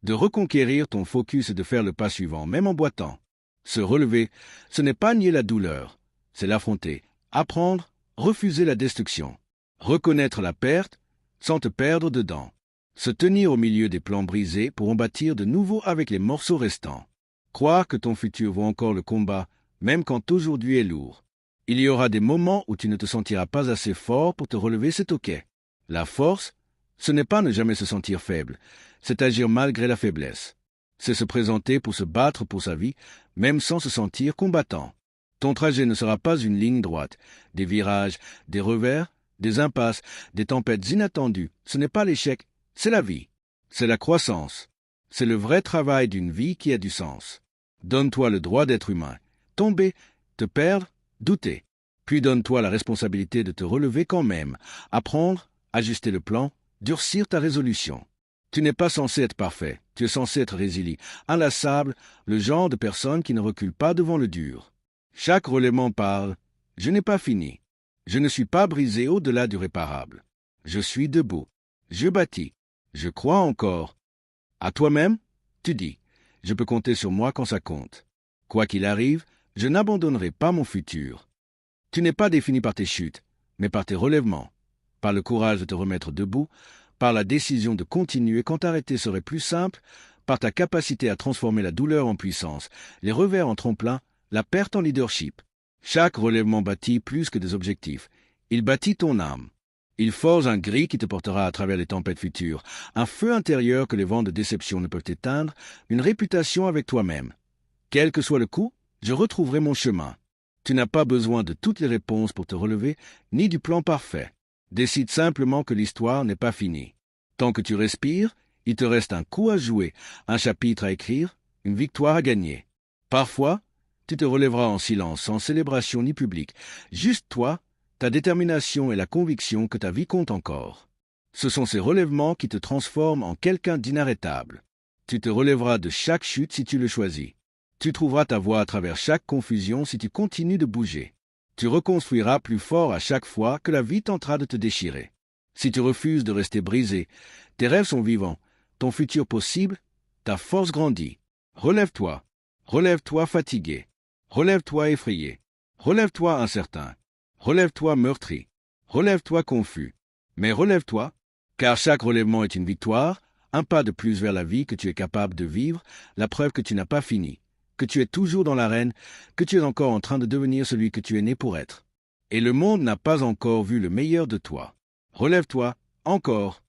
De reconquérir ton focus et de faire le pas suivant, même en boitant. Se relever, ce n'est pas nier la douleur, c'est l'affronter, apprendre, refuser la destruction. Reconnaître la perte, sans te perdre dedans. Se tenir au milieu des plans brisés pour en bâtir de nouveaux avec les morceaux restants. Croire que ton futur vaut encore le combat, même quand aujourd'hui est lourd. Il y aura des moments où tu ne te sentiras pas assez fort pour te relever, c'est ok. La force, ce n'est pas ne jamais se sentir faible, c'est agir malgré la faiblesse. C'est se présenter pour se battre pour sa vie, même sans se sentir combattant. Ton trajet ne sera pas une ligne droite, des virages, des revers, des impasses, des tempêtes inattendues. Ce n'est pas l'échec, c'est la vie. C'est la croissance. C'est le vrai travail d'une vie qui a du sens. Donne-toi le droit d'être humain. Tomber, te perdre, douter. Puis donne-toi la responsabilité de te relever quand même, apprendre, ajuster le plan, durcir ta résolution. Tu n'es pas censé être parfait, tu es censé être résilient, inlassable, le genre de personne qui ne recule pas devant le dur. Chaque relèvement parle « Je n'ai pas fini. Je ne suis pas brisé au-delà du réparable. Je suis debout. Je bâtis. Je crois encore. » À toi-même, tu dis « Je peux compter sur moi quand ça compte. Quoi qu'il arrive, je n'abandonnerai pas mon futur. » Tu n'es pas défini par tes chutes, mais par tes relèvements, par le courage de te remettre debout, par la décision de continuer quand arrêter serait plus simple, par ta capacité à transformer la douleur en puissance, les revers en tremplin, la perte en leadership. Chaque relèvement bâtit plus que des objectifs. Il bâtit ton âme. Il forge un gris qui te portera à travers les tempêtes futures, un feu intérieur que les vents de déception ne peuvent éteindre, une réputation avec toi-même. Quel que soit le coup, je retrouverai mon chemin. Tu n'as pas besoin de toutes les réponses pour te relever, ni du plan parfait. Décide simplement que l'histoire n'est pas finie. Tant que tu respires, il te reste un coup à jouer, un chapitre à écrire, une victoire à gagner. Parfois, tu te relèveras en silence, sans célébration ni public. Juste toi, ta détermination et la conviction que ta vie compte encore. Ce sont ces relèvements qui te transforment en quelqu'un d'inarrêtable. Tu te relèveras de chaque chute si tu le choisis. Tu trouveras ta voie à travers chaque confusion si tu continues de bouger. Tu reconstruiras plus fort à chaque fois que la vie tentera de te déchirer. Si tu refuses de rester brisé, tes rêves sont vivants, ton futur possible, ta force grandit. Relève-toi. Relève-toi fatigué. Relève-toi effrayé. Relève-toi incertain. Relève-toi meurtri. Relève-toi confus. Mais relève-toi, car chaque relèvement est une victoire, un pas de plus vers la vie que tu es capable de vivre, la preuve que tu n'as pas fini, que tu es toujours dans l'arène, que tu es encore en train de devenir celui que tu es né pour être. Et le monde n'a pas encore vu le meilleur de toi. Relève-toi, encore.